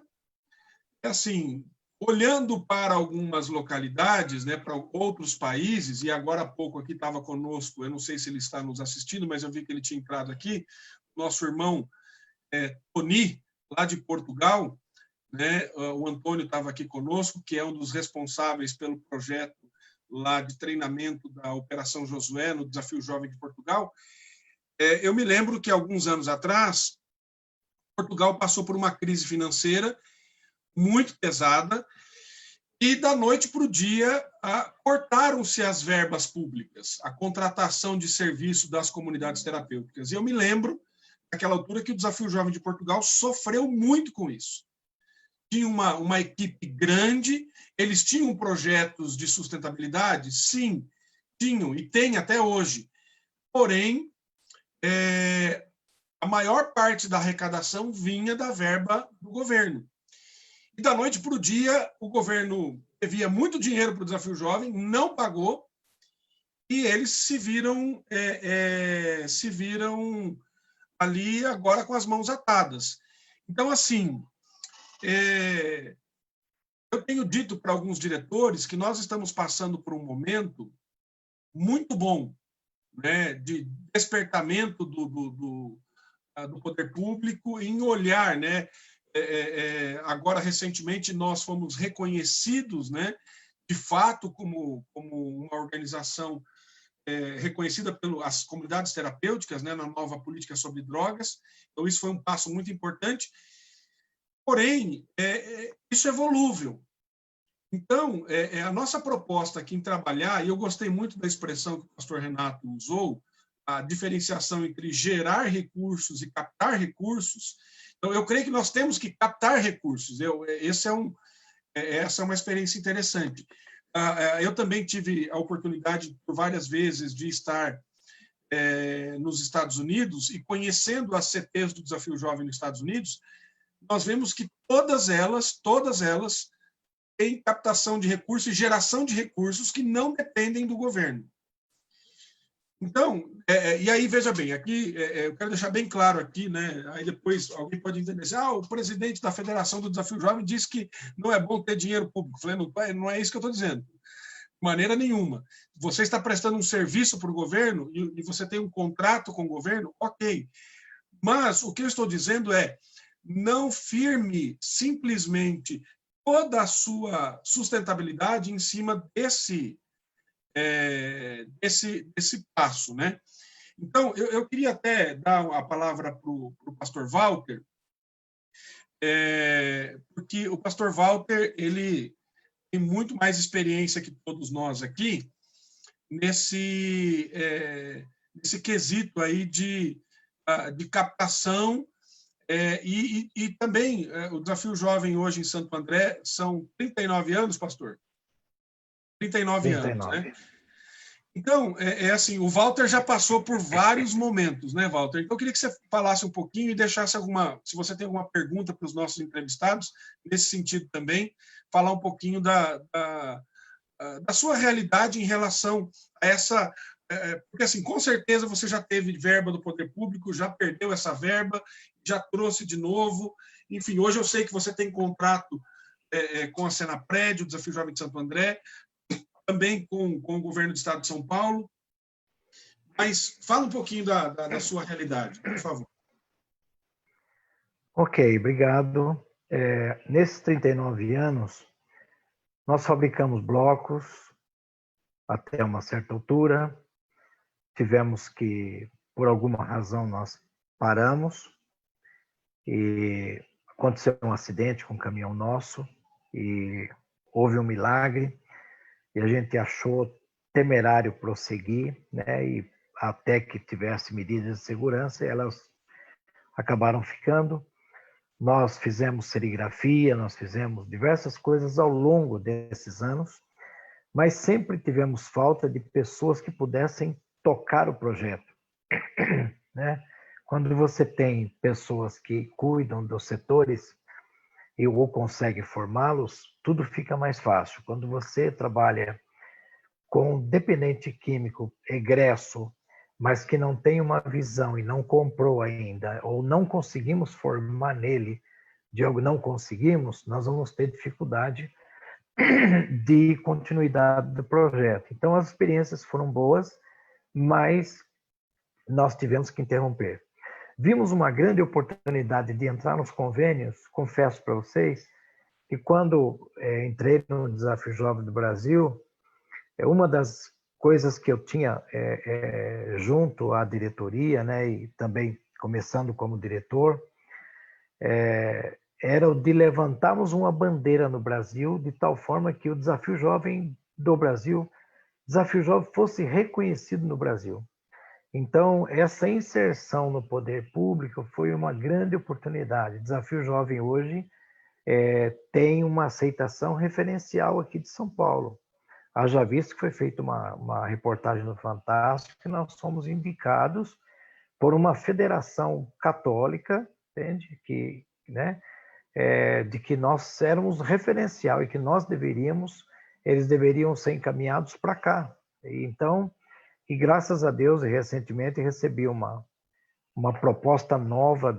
assim, olhando para algumas localidades, né, para outros países, e agora há pouco aqui estava conosco, eu não sei se ele está nos assistindo, mas eu vi que ele tinha entrado aqui, nosso irmão Toni, lá de Portugal, né, o Antônio estava aqui conosco, que é um dos responsáveis pelo projeto lá de treinamento da Operação Josué, no Desafio Jovem de Portugal. Eu me lembro que, alguns anos atrás, Portugal passou por uma crise financeira muito pesada e, da noite para o dia, cortaram-se as verbas públicas, a contratação de serviço das comunidades terapêuticas. E eu me lembro, naquela altura, que o Desafio Jovem de Portugal sofreu muito com isso. Tinha uma equipe grande, eles tinham projetos de sustentabilidade? Sim, tinham, e tem até hoje. Porém, a maior parte da arrecadação vinha da verba do governo. E da noite para o dia, o governo devia muito dinheiro para o Desafio Jovem, não pagou, e eles se viram ali agora com as mãos atadas. Então, assim, eu tenho dito para alguns diretores que nós estamos passando por um momento muito bom, né, de despertamento do poder público em olhar, né? Agora, recentemente, nós fomos reconhecidos, né, de fato, como uma organização reconhecida pelas comunidades terapêuticas, né, na nova política sobre drogas. Então, isso foi um passo muito importante. Porém, isso é volúvel. Então, a nossa proposta aqui em trabalhar, e eu gostei muito da expressão que o pastor Renato usou, a diferenciação entre gerar recursos e captar recursos. Então, eu creio que nós temos que captar recursos. Essa é uma experiência interessante. Eu também tive a oportunidade, por várias vezes, de estar nos Estados Unidos e conhecendo as CTs do Desafio Jovem nos Estados Unidos, nós vemos que todas elas têm captação de recursos e geração de recursos que não dependem do governo. Então, e aí, veja bem, aqui eu quero deixar bem claro aqui, né? Aí depois alguém pode entender assim, o presidente da Federação do Desafio Jovem disse que não é bom ter dinheiro público. Eu falei, não é isso que eu estou dizendo, de maneira nenhuma. Você está prestando um serviço para o governo e você tem um contrato com o governo, ok. Mas o que eu estou dizendo é, não firme simplesmente toda a sua sustentabilidade em cima desse passo, né? Então, eu queria até dar a palavra para o pastor Walter, porque o pastor Walter, ele tem muito mais experiência que todos nós aqui nesse quesito aí de captação, e também o Desafio Jovem hoje em Santo André são 39 anos, pastor? 39 anos, né? Então, assim, o Walter já passou por vários momentos, né, Walter? Então, eu queria que você falasse um pouquinho e deixasse se você tem alguma pergunta para os nossos entrevistados, nesse sentido também, falar um pouquinho da sua realidade em relação a essa... porque, assim, com certeza você já teve verba do poder público, já perdeu essa verba, já trouxe de novo. Enfim, hoje eu sei que você tem contrato com a Senapred, o Desafio Jovem de Santo André, também com o governo do estado de São Paulo. Mas fala um pouquinho da sua realidade, por favor. Ok, obrigado. Nesses 39 anos, nós fabricamos blocos até uma certa altura. Tivemos que, por alguma razão, nós paramos e aconteceu um acidente com um caminhão nosso e houve um milagre. E a gente achou temerário prosseguir, né? E até que tivesse medidas de segurança, elas acabaram ficando. Nós fizemos serigrafia, nós fizemos diversas coisas ao longo desses anos, mas sempre tivemos falta de pessoas que pudessem tocar o projeto, né? Quando você tem pessoas que cuidam dos setores ou consegue formá-los, tudo fica mais fácil. Quando você trabalha com um dependente químico egresso, mas que não tem uma visão e não comprou ainda, ou não conseguimos formar nele, nós vamos ter dificuldade de continuidade do projeto. Então, as experiências foram boas, mas nós tivemos que interromper. Vimos uma grande oportunidade de entrar nos convênios. Confesso para vocês que quando entrei no Desafio Jovem do Brasil, uma das coisas que eu tinha junto à diretoria, né, e também começando como diretor, era o de levantarmos uma bandeira no Brasil de tal forma que o Desafio Jovem do Brasil, Desafio Jovem fosse reconhecido no Brasil. Então, essa inserção no poder público foi uma grande oportunidade. Desafio Jovem hoje tem uma aceitação referencial aqui de São Paulo. Haja visto que foi feita uma reportagem no Fantástico que nós somos indicados por uma federação católica, entende? De que nós éramos referencial e que eles deveriam ser encaminhados para cá. Então, e graças a Deus, recentemente recebi uma proposta nova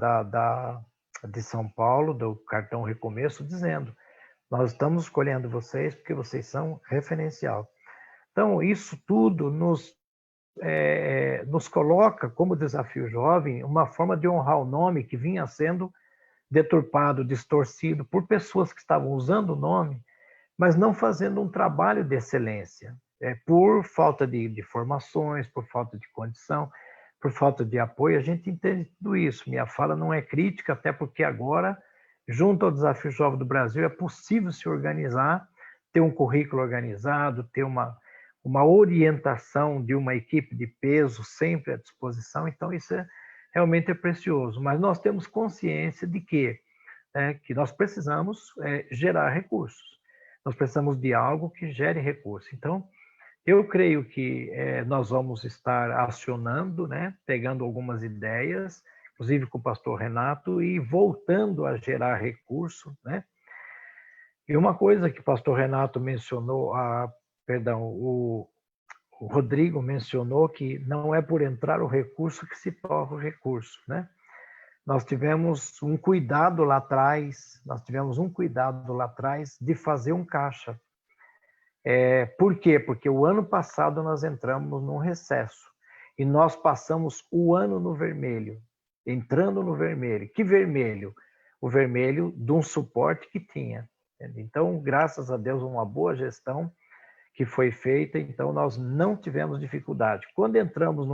de São Paulo, do Cartão Recomeço, dizendo: nós estamos escolhendo vocês porque vocês são referencial. Então, isso tudo nos coloca como Desafio Jovem uma forma de honrar o nome que vinha sendo deturpado, distorcido por pessoas que estavam usando o nome, mas não fazendo um trabalho de excelência, por falta de formações, por falta de condição, por falta de apoio. A gente entende tudo isso. Minha fala não é crítica, até porque agora, junto ao Desafio Jovem do Brasil, é possível se organizar, ter um currículo organizado, ter uma orientação de uma equipe de peso sempre à disposição. Então, isso realmente é precioso. Mas nós temos consciência de que nós precisamos gerar recursos. Nós precisamos de algo que gere recursos. Então, eu creio que nós vamos estar acionando, pegando algumas ideias, inclusive com o pastor Renato, e voltando a gerar recurso. E uma coisa que o pastor Renato mencionou, o Rodrigo mencionou, que não é por entrar o recurso que se torna o recurso. Nós tivemos um cuidado lá atrás, de fazer um caixa. Por quê? Porque o ano passado nós entramos num recesso e nós passamos o ano no vermelho, entrando no vermelho. Que vermelho? O vermelho de um suporte que tinha. Então, graças a Deus, uma boa gestão que foi feita, então nós não tivemos dificuldade. Quando entramos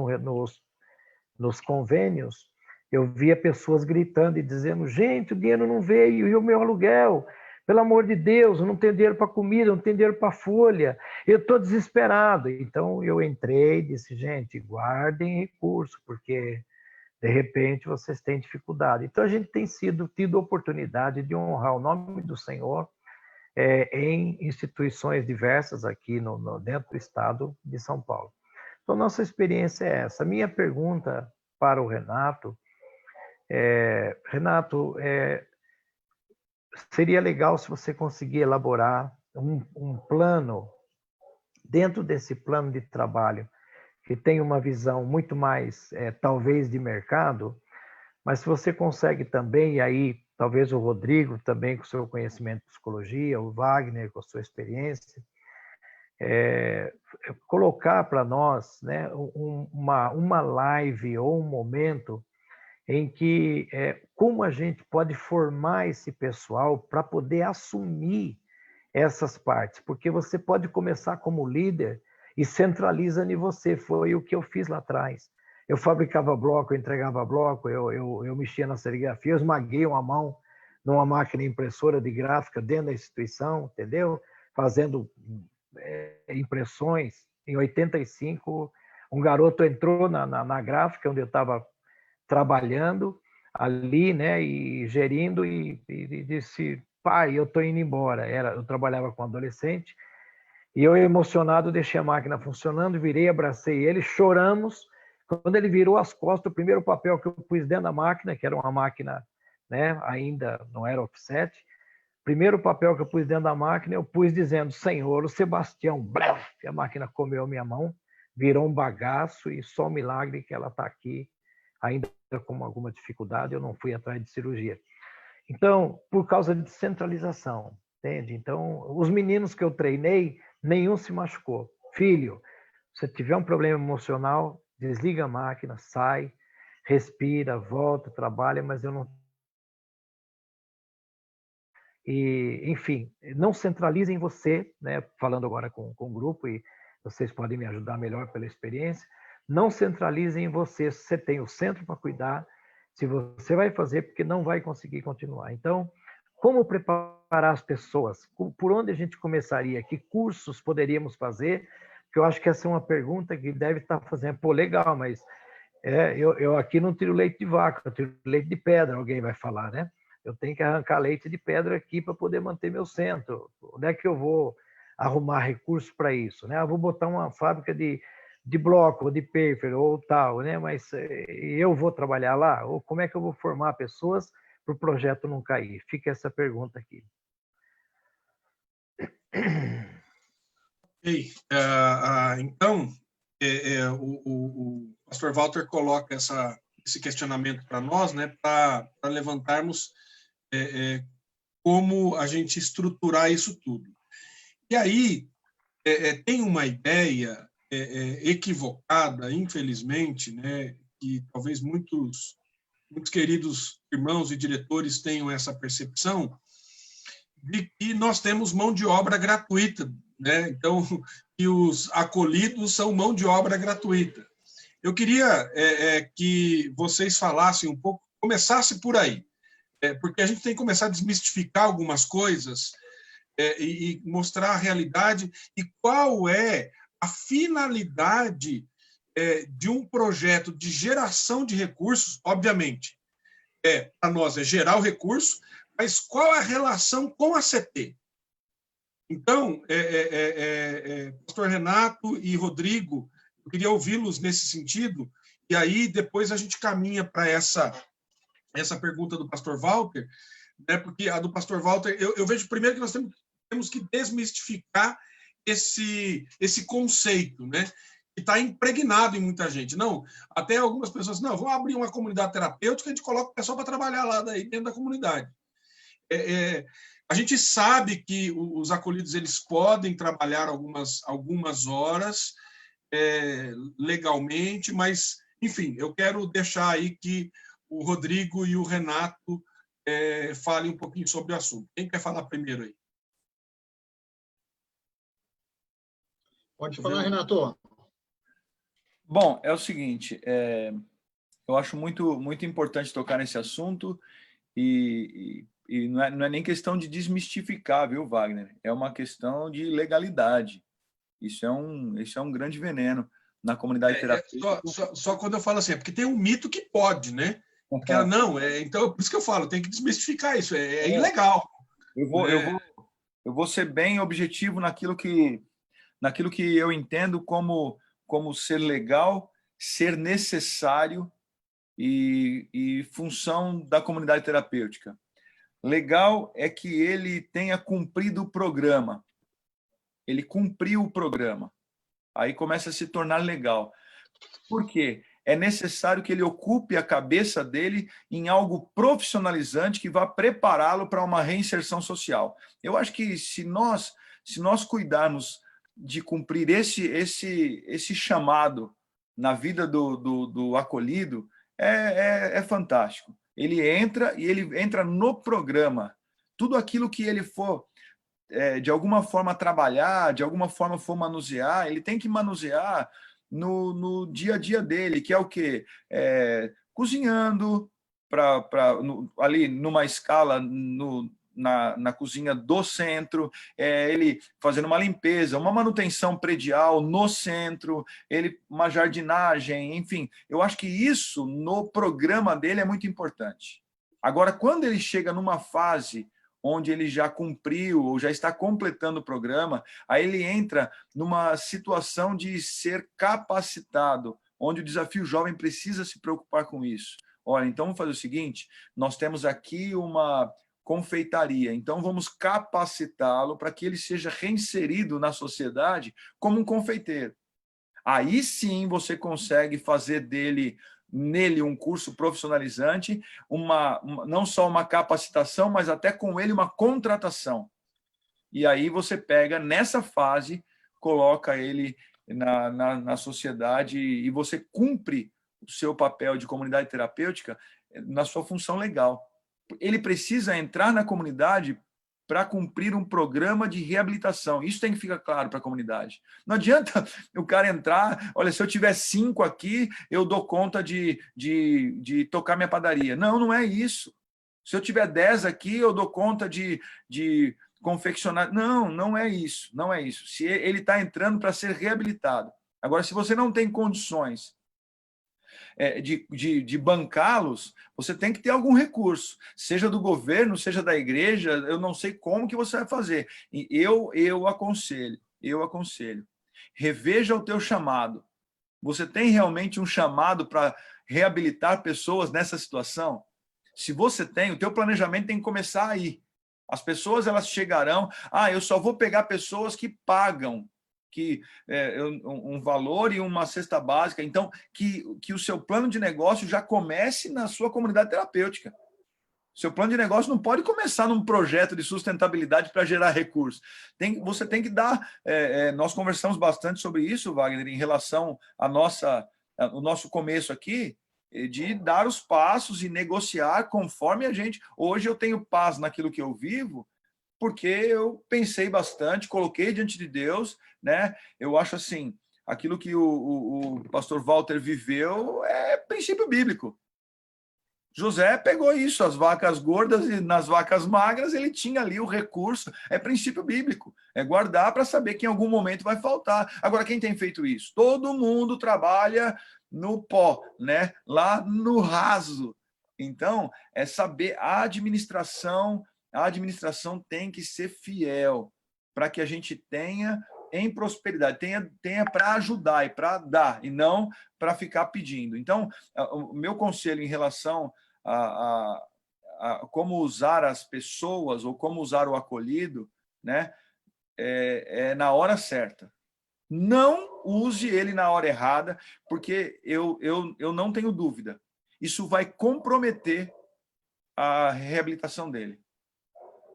nos convênios, eu via pessoas gritando e dizendo: gente, o dinheiro não veio, e o meu aluguel? Pelo amor de Deus, eu não tenho dinheiro para comida, eu não tenho dinheiro para folha, eu estou desesperado. Então eu entrei e disse: gente, guardem recurso, porque de repente vocês têm dificuldade. Então a gente tem tido oportunidade de honrar o nome do Senhor em instituições diversas aqui dentro do estado de São Paulo. Então nossa experiência é essa. Minha pergunta para o Renato, Renato, seria legal se você conseguir elaborar um plano, dentro desse plano de trabalho, que tem uma visão muito mais, talvez, de mercado, mas se você consegue também, e aí talvez o Rodrigo também com o seu conhecimento de psicologia, o Wagner com a sua experiência, colocar para nós uma live ou um momento em que como a gente pode formar esse pessoal para poder assumir essas partes, porque você pode começar como líder e centraliza em você. Foi o que eu fiz lá atrás. Eu fabricava bloco, eu entregava bloco, eu mexia na serigrafia, eu esmaguei uma mão numa máquina impressora de gráfica dentro da instituição, entendeu? Fazendo impressões. Em 85, um garoto entrou na gráfica onde eu estava trabalhando ali, e gerindo, e disse: pai, eu estou indo embora. Eu trabalhava com adolescente, e eu, emocionado, deixei a máquina funcionando, virei, abracei ele, choramos. Quando ele virou as costas, o primeiro papel que eu pus dentro da máquina, que era uma máquina, ainda não era offset, primeiro papel que eu pus dentro da máquina, eu pus dizendo: Senhor, o Sebastião, blef, a máquina comeu minha mão, virou um bagaço, e só um milagre que ela está aqui, ainda com alguma dificuldade, eu não fui atrás de cirurgia. Então, por causa de centralização, entende? Então, os meninos que eu treinei, nenhum se machucou. Filho, se tiver um problema emocional, desliga a máquina, sai, respira, volta, trabalha, mas eu não... E, enfim, não centralize em você, falando agora com o grupo, e vocês podem me ajudar melhor pela experiência, não centralize em você. Você tem o centro para cuidar, Se você vai fazer, porque não vai conseguir continuar. Então, como preparar as pessoas? Por onde a gente começaria? Que cursos poderíamos fazer? Porque eu acho que essa é uma pergunta que deve estar fazendo. Pô, legal, mas eu aqui não tiro leite de vaca, eu tiro leite de pedra, alguém vai falar, né? Eu tenho que arrancar leite de pedra aqui para poder manter meu centro. Onde é que eu vou arrumar recursos para isso, né? Eu vou botar uma fábrica de bloco, ou de paper, ou tal, né? Mas eu vou trabalhar lá? Ou como é que eu vou formar pessoas para o projeto não cair? Fica essa pergunta aqui. Ok. Então, o pastor Walter coloca esse questionamento para nós, né, para levantarmos como a gente estruturar isso tudo. E aí, tem uma ideia equivocada, infelizmente, né, que talvez muitos queridos irmãos e diretores tenham essa percepção, de que nós temos mão de obra gratuita, né? Então, que os acolhidos são mão de obra gratuita. Eu queria que vocês falassem um pouco, começasse por aí, porque a gente tem que começar a desmistificar algumas coisas e mostrar a realidade e qual é a finalidade de um projeto de geração de recursos, obviamente. Para nós é gerar o recurso, mas qual a relação com a CT? Então, pastor Renato e Rodrigo, eu queria ouvi-los nesse sentido, e aí depois a gente caminha para essa pergunta do pastor Walter, né, porque a do pastor Walter, eu vejo primeiro que nós temos que desmistificar esse conceito, né, que está impregnado em muita gente. Não, até algumas pessoas, não, vamos abrir uma comunidade terapêutica, a gente coloca o pessoal para trabalhar lá dentro da comunidade. A gente sabe que os acolhidos eles podem trabalhar algumas horas legalmente, mas, enfim, eu quero deixar aí que o Rodrigo e o Renato falem um pouquinho sobre o assunto. Quem quer falar primeiro aí? Pode falar, Renato. Bom, é o seguinte, eu acho muito importante tocar nesse assunto e não é nem questão de desmistificar, viu, Wagner? É uma questão de legalidade. Isso é um grande veneno na comunidade terapêutica. Só quando eu falo assim, porque tem um mito que pode, né? Porque então, por isso que eu falo, tem que desmistificar isso, ilegal. Eu vou ser bem objetivo naquilo que eu entendo como ser legal, ser necessário e função da comunidade terapêutica. Legal é que ele tenha cumprido o programa. Ele cumpriu o programa. Aí começa a se tornar legal. Por quê? É necessário que ele ocupe a cabeça dele em algo profissionalizante que vá prepará-lo para uma reinserção social. Eu acho que se nós cuidarmos de cumprir esse chamado na vida do acolhido, é fantástico. Ele entra no programa. Tudo aquilo que ele for, de alguma forma, trabalhar, de alguma forma for manusear, ele tem que manusear no dia a dia dele, que é o quê? Cozinhando, ali numa escala na cozinha do centro, ele fazendo uma limpeza, uma manutenção predial no centro, uma jardinagem, enfim. Eu acho que isso no programa dele é muito importante. Agora, quando ele chega numa fase onde ele já cumpriu ou já está completando o programa, aí ele entra numa situação de ser capacitado, onde o Desafio Jovem precisa se preocupar com isso. Olha, então vamos fazer o seguinte, nós temos aqui uma confeitaria, então vamos capacitá-lo para que ele seja reinserido na sociedade como um confeiteiro. Aí sim você consegue fazer nele um curso profissionalizante, não só uma capacitação, mas até com ele uma contratação. E aí você pega nessa fase, coloca ele na sociedade e você cumpre o seu papel de comunidade terapêutica na sua função legal. Ele precisa entrar na comunidade para cumprir um programa de reabilitação. Isso tem que ficar claro para a comunidade. Não adianta o cara entrar, olha, se eu tiver 5 aqui, eu dou conta de tocar minha padaria. Não, não é isso. Se eu tiver 10 aqui, eu dou conta de confeccionar. Não, não é isso. Não é isso. Se ele está entrando para ser reabilitado. Agora, se você não tem condições de bancá-los, você tem que ter algum recurso, seja do governo, seja da igreja, eu não sei como que você vai fazer. E eu aconselho, reveja o teu chamado. Você tem realmente um chamado para reabilitar pessoas nessa situação? Se você tem, o teu planejamento tem que começar aí. As pessoas, elas chegarão, eu só vou pegar pessoas que pagam um valor e uma cesta básica. Então, que o seu plano de negócio já comece na sua comunidade terapêutica. Seu plano de negócio não pode começar num projeto de sustentabilidade para gerar recursos. Você tem que dar... nós conversamos bastante sobre isso, Wagner, em relação ao nosso começo aqui, de dar os passos e negociar conforme a gente... Hoje eu tenho paz naquilo que eu vivo, porque eu pensei bastante, coloquei diante de Deus, né? Eu acho assim, aquilo que o pastor Walter viveu é princípio bíblico. José pegou isso, as vacas gordas e nas vacas magras ele tinha ali o recurso, é princípio bíblico, é guardar para saber que em algum momento vai faltar. Agora, quem tem feito isso? Todo mundo trabalha no pó, né? Lá no raso. Então, é saber a administração tem que ser fiel para que a gente tenha em prosperidade, tenha para ajudar e para dar, e não para ficar pedindo. Então, o meu conselho em relação a como usar as pessoas ou como usar o acolhido, né, é na hora certa. Não use ele na hora errada, porque eu não tenho dúvida. Isso vai comprometer a reabilitação dele.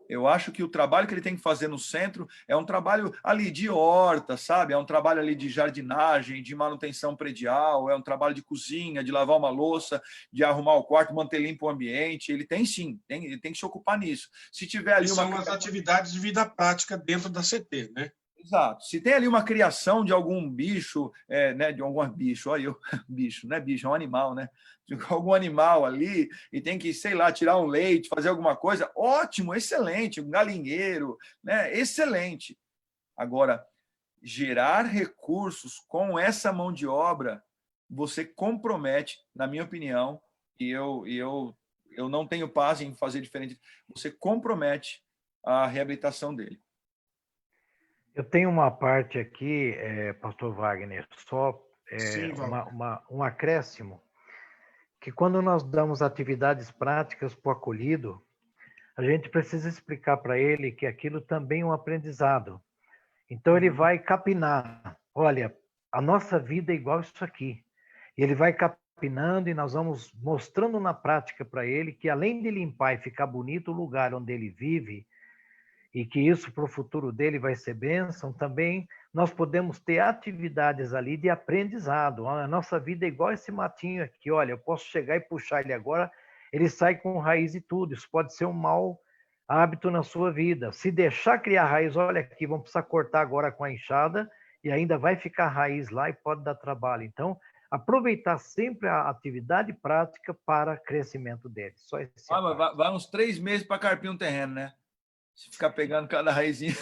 Eu acho que o trabalho que ele tem que fazer no centro é um trabalho ali de horta, sabe? É um trabalho ali de jardinagem, de manutenção predial, é um trabalho de cozinha, de lavar uma louça, de arrumar o quarto, manter limpo o ambiente. Ele tem sim, ele tem que se ocupar nisso. Se tiver ali são as atividades de vida prática dentro da CT, né? Exato. Se tem ali uma criação de algum bicho, né, de algum bicho, olha eu, bicho, não é bicho, é um animal, né? De algum animal ali e tem que, sei lá, tirar um leite, fazer alguma coisa, ótimo, excelente, um galinheiro, né? Excelente. Agora, gerar recursos com essa mão de obra, você compromete, na minha opinião, e eu não tenho paz em fazer diferente, você compromete a reabilitação dele. Eu tenho uma parte aqui, pastor Wagner, só Sim, um acréscimo, que quando nós damos atividades práticas para o acolhido, a gente precisa explicar para ele que aquilo também é um aprendizado. Então ele vai capinar, olha, a nossa vida é igual isso aqui. E ele vai capinando e nós vamos mostrando na prática para ele que além de limpar e ficar bonito o lugar onde ele vive, e que isso para o futuro dele vai ser bênção, também nós podemos ter atividades ali de aprendizado. A nossa vida é igual esse matinho aqui, olha, eu posso chegar e puxar ele agora, ele sai com raiz e tudo, isso pode ser um mau hábito na sua vida. Se deixar criar raiz, olha aqui, vamos precisar cortar agora com a enxada, e ainda vai ficar raiz lá e pode dar trabalho. Então, aproveitar sempre a atividade prática para crescimento dele. Só esse vai uns 3 meses para carpir um terreno, né? Se ficar pegando cada raizinha.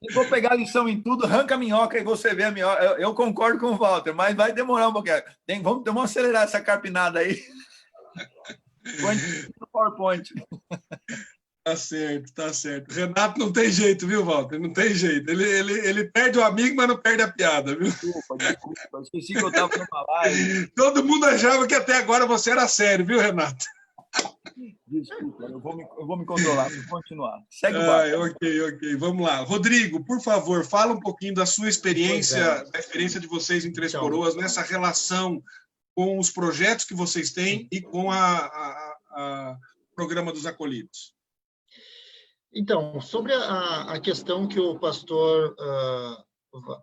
Eu vou pegar lição em tudo, arranca a minhoca e você vê a minhoca. Eu concordo com o Walter, mas vai demorar um pouquinho. Vamos acelerar essa carpinada aí. Põe no PowerPoint. Tá certo, tá certo. Renato não tem jeito, viu, Walter? Não tem jeito. Ele perde o amigo, mas não perde a piada, viu? Desculpa. Esqueci que eu estava numa live. Todo mundo achava que até agora você era sério, viu, Renato? Desculpa, eu vou me controlar, vou continuar. Segue o barco. Ok. Vamos lá. Rodrigo, por favor, fala um pouquinho da sua experiência, da experiência de vocês em Três Coroas, nessa relação com os projetos que vocês têm e com o programa dos acolhidos. Então, sobre a questão que o pastor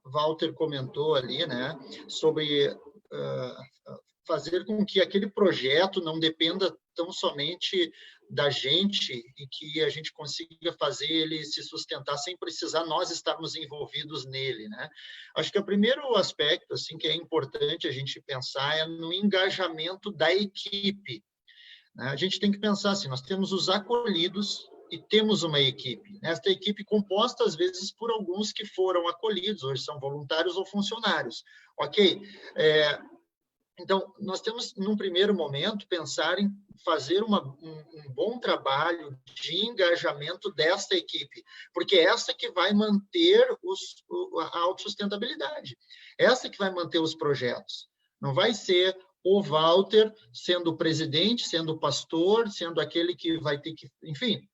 Walter comentou ali, né, sobre fazer com que aquele projeto não dependa tão somente da gente e que a gente consiga fazer ele se sustentar sem precisar nós estarmos envolvidos nele, né? Acho que o primeiro aspecto assim que é importante a gente pensar é no engajamento da equipe, né? A gente tem que pensar assim, nós temos os acolhidos e temos uma equipe. Esta equipe composta, às vezes, por alguns que foram acolhidos, hoje são voluntários ou funcionários. Ok? Então, nós temos, num primeiro momento, pensar em fazer um bom trabalho de engajamento desta equipe, porque é essa que vai manter a autossustentabilidade, essa que vai manter os projetos. Não vai ser o Walter sendo o presidente, sendo o pastor, sendo aquele que vai ter que... Enfim,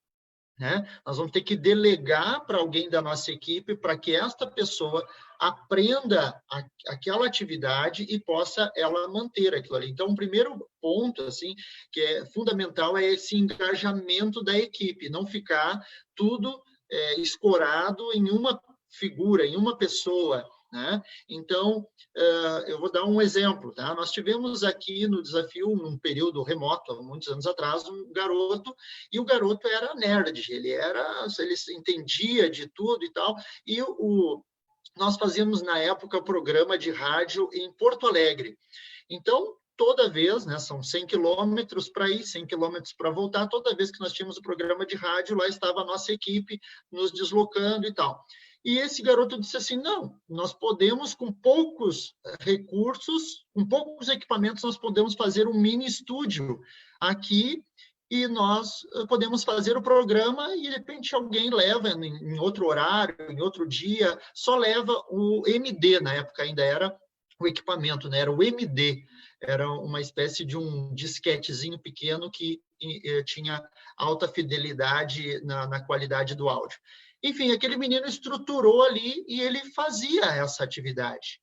né? Nós vamos ter que delegar para alguém da nossa equipe para que esta pessoa aprenda aquela atividade e possa ela manter aquilo ali. Então, o primeiro ponto assim, que é fundamental é esse engajamento da equipe, não ficar tudo escorado em uma figura, em uma pessoa, né? Então, eu vou dar um exemplo. Tá? Nós tivemos aqui no desafio, num período remoto, há muitos anos atrás, um garoto, e o garoto era nerd, ele entendia de tudo e tal, e nós fazíamos, na época, o programa de rádio em Porto Alegre. Então, toda vez, né, são 100 quilômetros para ir, 100 quilômetros para voltar, toda vez que nós tínhamos o programa de rádio, lá estava a nossa equipe nos deslocando e tal. E esse garoto disse assim, não, nós podemos, com poucos recursos, com poucos equipamentos, nós podemos fazer um mini estúdio aqui e nós podemos fazer o programa e, de repente, alguém leva em outro horário, em outro dia, só leva o MD, na época ainda era o equipamento, né? Era o MD, era uma espécie de um disquetezinho pequeno que tinha alta fidelidade na qualidade do áudio. Enfim, aquele menino estruturou ali e ele fazia essa atividade.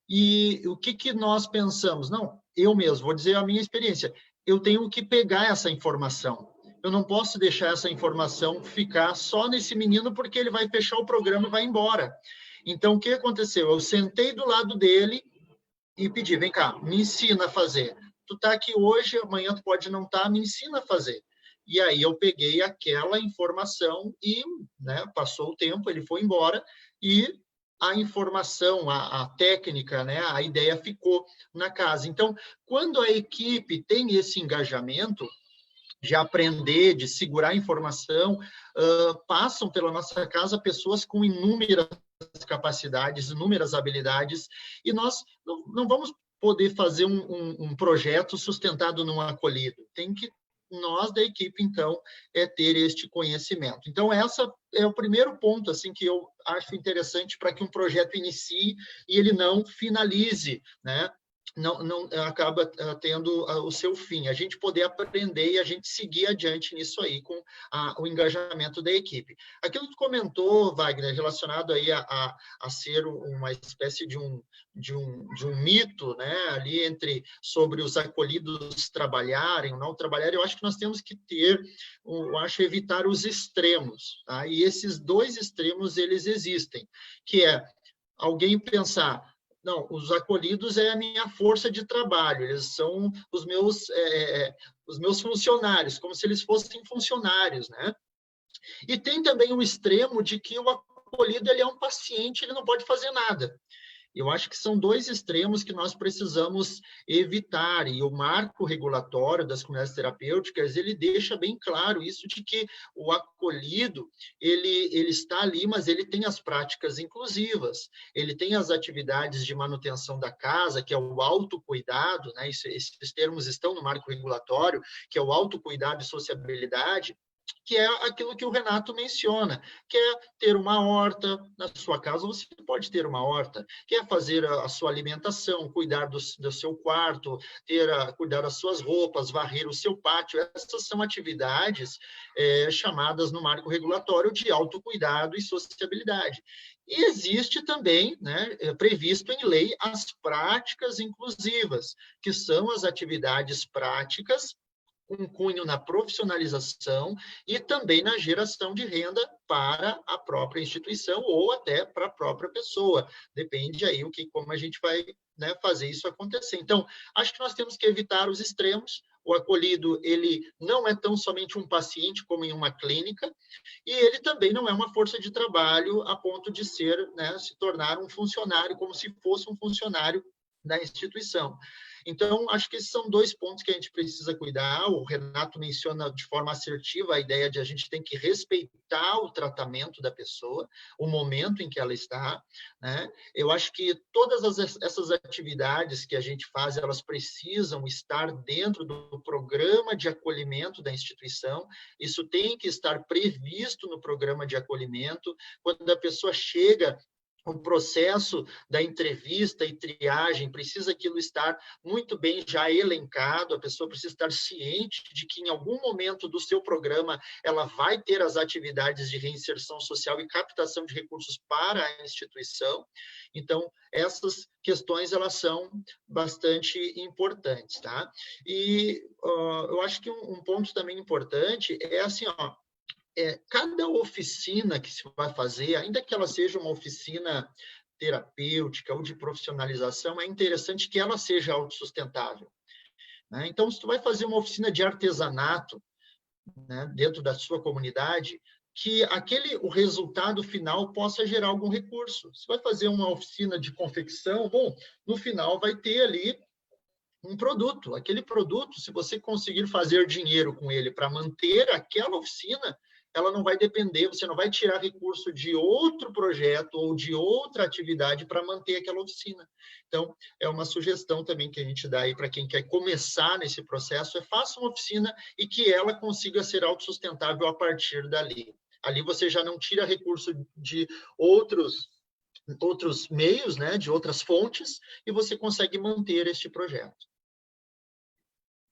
E o que nós pensamos? Não, eu mesmo, vou dizer a minha experiência, eu tenho que pegar essa informação. Eu não posso deixar essa informação ficar só nesse menino porque ele vai fechar o programa e vai embora. Então, o que aconteceu? Eu sentei do lado dele e pedi, vem cá, me ensina a fazer. Tu está aqui hoje, amanhã tu pode não estar, me ensina a fazer. E aí eu peguei aquela informação e, né, passou o tempo, ele foi embora e a informação, a técnica, né, a ideia ficou na casa. Então, quando a equipe tem esse engajamento de aprender, de segurar a informação, passam pela nossa casa pessoas com inúmeras capacidades, inúmeras habilidades, e nós não vamos poder fazer um projeto sustentado num acolhido. Tem que nós da equipe, então, ter este conhecimento. Então, essa é o primeiro ponto assim, que eu acho interessante para que um projeto inicie e ele não finalize, né? Não acaba tendo o seu fim. A gente poder aprender e a gente seguir adiante nisso aí, com o engajamento da equipe. Aquilo que tu comentou, Wagner, relacionado aí a ser uma espécie de um mito, né, ali sobre os acolhidos trabalharem ou não trabalharem, eu acho que nós temos que evitar os extremos, tá? E esses dois extremos, eles existem, que é alguém pensar, não, os acolhidos é a minha força de trabalho, eles são os meus funcionários, como se eles fossem funcionários, né? E tem também o extremo de que o acolhido ele é um paciente, ele não pode fazer nada. Eu acho que são dois extremos que nós precisamos evitar, e o marco regulatório das comunidades terapêuticas, ele deixa bem claro isso de que o acolhido, ele está ali, mas ele tem as práticas inclusivas, ele tem as atividades de manutenção da casa, que é o autocuidado, né? Esses termos estão no marco regulatório, que é o autocuidado e sociabilidade, que é aquilo que o Renato menciona, que é ter uma horta na sua casa, você pode ter uma horta, que é fazer a sua alimentação, cuidar do seu quarto, cuidar das suas roupas, varrer o seu pátio. Essas são atividades chamadas no marco regulatório de autocuidado e sociabilidade. E existe também, né, previsto em lei, as práticas inclusivas, que são as atividades práticas com cunho na profissionalização e também na geração de renda para a própria instituição ou até para a própria pessoa. Depende aí como a gente vai, né, fazer isso acontecer. Então, acho que nós temos que evitar os extremos. O acolhido, ele não é tão somente um paciente como em uma clínica, e ele também não é uma força de trabalho a ponto de ser, né, se tornar um funcionário, como se fosse um funcionário da instituição. Então, acho que esses são dois pontos que a gente precisa cuidar. O Renato menciona de forma assertiva a ideia de a gente tem que respeitar o tratamento da pessoa, o momento em que ela está, né? Eu acho que todas essas atividades que a gente faz, elas precisam estar dentro do programa de acolhimento da instituição. Isso tem que estar previsto no programa de acolhimento. Quando a pessoa chega, o processo da entrevista e triagem, precisa aquilo estar muito bem já elencado, a pessoa precisa estar ciente de que em algum momento do seu programa ela vai ter as atividades de reinserção social e captação de recursos para a instituição. Então, essas questões, elas são bastante importantes, tá? E eu acho que um ponto também importante é assim, ó, cada oficina que se vai fazer, ainda que ela seja uma oficina terapêutica ou de profissionalização, é interessante que ela seja autossustentável, né? Então, se tu vai fazer uma oficina de artesanato, né, dentro da sua comunidade, que o resultado final possa gerar algum recurso. Se vai fazer uma oficina de confecção, bom, no final vai ter ali um produto. Aquele produto, se você conseguir fazer dinheiro com ele para manter aquela oficina, ela não vai depender, você não vai tirar recurso de outro projeto ou de outra atividade para manter aquela oficina. Então, é uma sugestão também que a gente dá aí para quem quer começar nesse processo, faça uma oficina e que ela consiga ser autossustentável a partir dali. Ali você já não tira recurso de outros meios, né, de outras fontes, e você consegue manter este projeto.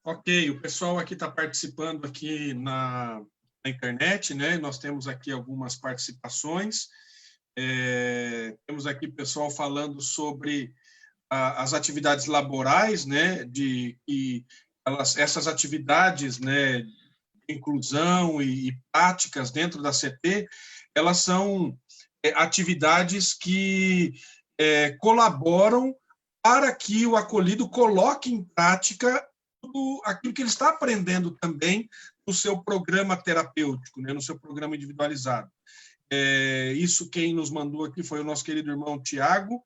Ok, o pessoal aqui está participando aqui na internet, né? Nós temos aqui algumas participações. Temos aqui pessoal falando sobre as atividades laborais, né? Essas atividades, né? De inclusão e práticas dentro da CT, elas são atividades que colaboram para que o acolhido coloque em prática tudo aquilo que ele está aprendendo também no seu programa terapêutico, né, no seu programa individualizado. Isso quem nos mandou aqui foi o nosso querido irmão Tiago.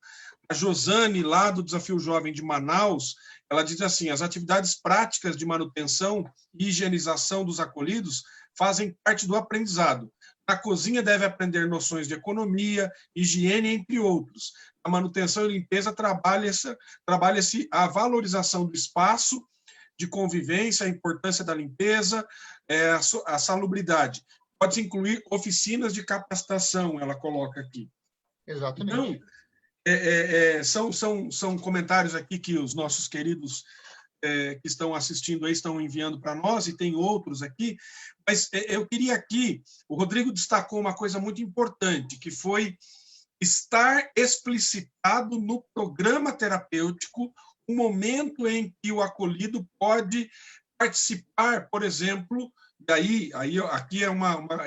A Josane, lá do Desafio Jovem de Manaus, ela diz assim, as atividades práticas de manutenção e higienização dos acolhidos fazem parte do aprendizado. Na cozinha deve aprender noções de economia, higiene, entre outros. A manutenção e limpeza trabalha-se a valorização do espaço, de convivência, a importância da limpeza, a salubridade. Pode incluir oficinas de capacitação, ela coloca aqui. Exatamente. Então, são comentários aqui que os nossos queridos que estão assistindo aí estão enviando para nós, e tem outros aqui, mas eu queria aqui, o Rodrigo destacou uma coisa muito importante, que foi estar explicitado no programa terapêutico o momento em que o acolhido pode participar, por exemplo, aqui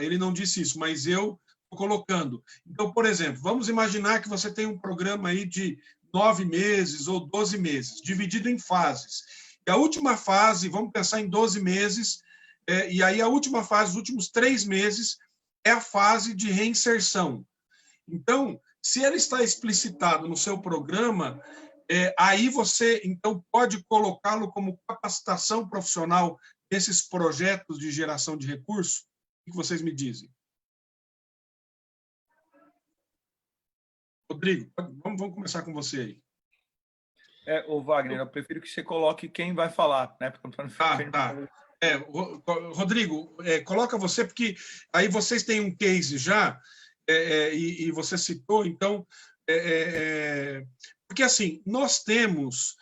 ele não disse isso, mas eu estou colocando. Então, por exemplo, vamos imaginar que você tem um programa aí de 9 meses ou 12 meses, dividido em fases. E a última fase, vamos pensar em 12 meses, e aí a última fase, os últimos 3 meses, é a fase de reinserção. Então, se ele está explicitado no seu programa, aí você, então, pode colocá-lo como capacitação profissional desses projetos de geração de recursos? O que vocês me dizem? Rodrigo, vamos começar com você aí. Ô Wagner, eu prefiro que você coloque quem vai falar, né? Tá. Rodrigo, coloca você, porque aí vocês têm um case já, e você citou, então, porque assim, nós temos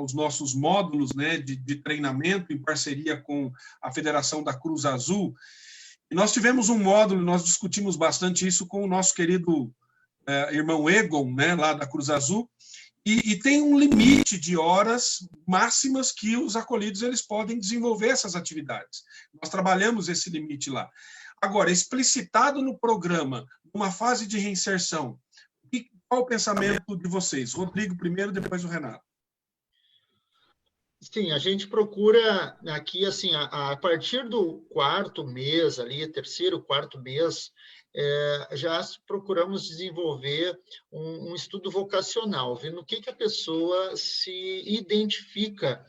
os nossos módulos, né, de treinamento em parceria com a Federação da Cruz Azul, e nós tivemos um módulo, nós discutimos bastante isso com o nosso querido irmão Egon, né, lá da Cruz Azul, e tem um limite de horas máximas que os acolhidos eles podem desenvolver essas atividades. Nós trabalhamos esse limite lá. Agora, explicitado no programa, numa fase de reinserção, qual o pensamento de vocês? Rodrigo primeiro, depois o Renato. Sim, a gente procura aqui, assim, a partir do 4º mês ali, 3º, 4º mês, já procuramos desenvolver um estudo vocacional, vendo o que a pessoa se identifica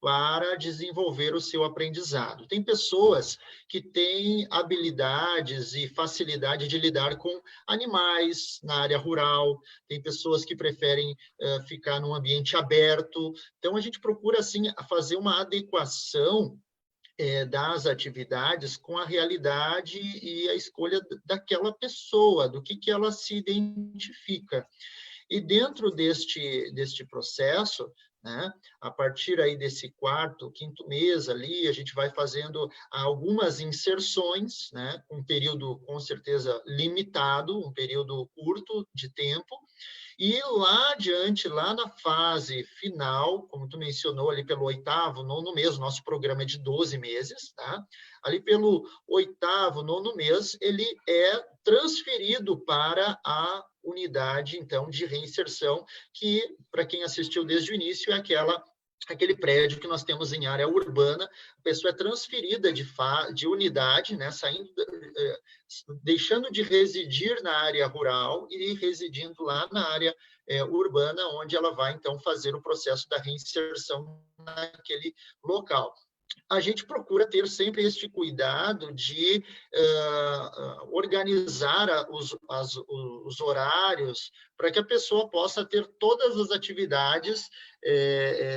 para desenvolver o seu aprendizado. Tem pessoas que têm habilidades e facilidade de lidar com animais na área rural, tem pessoas que preferem ficar num ambiente aberto. Então, a gente procura, assim, fazer uma adequação das atividades com a realidade e a escolha daquela pessoa, do que ela se identifica. E dentro deste processo, né, a partir aí desse 4º, 5º mês ali, a gente vai fazendo algumas inserções, né, um período com certeza limitado, um período curto de tempo, e lá adiante, lá na fase final, como tu mencionou, ali pelo 8º, 9º mês, o nosso programa é de 12 meses, tá? Ali pelo 8º, 9º mês, ele é transferido para a unidade, então, de reinserção, que, para quem assistiu desde o início, é aquele prédio que nós temos em área urbana. A pessoa é transferida de unidade, né, deixando de residir na área rural e residindo lá na área urbana, onde ela vai, então, fazer o processo da reinserção naquele local. A gente procura ter sempre este cuidado de organizar os horários para que a pessoa possa ter todas as atividades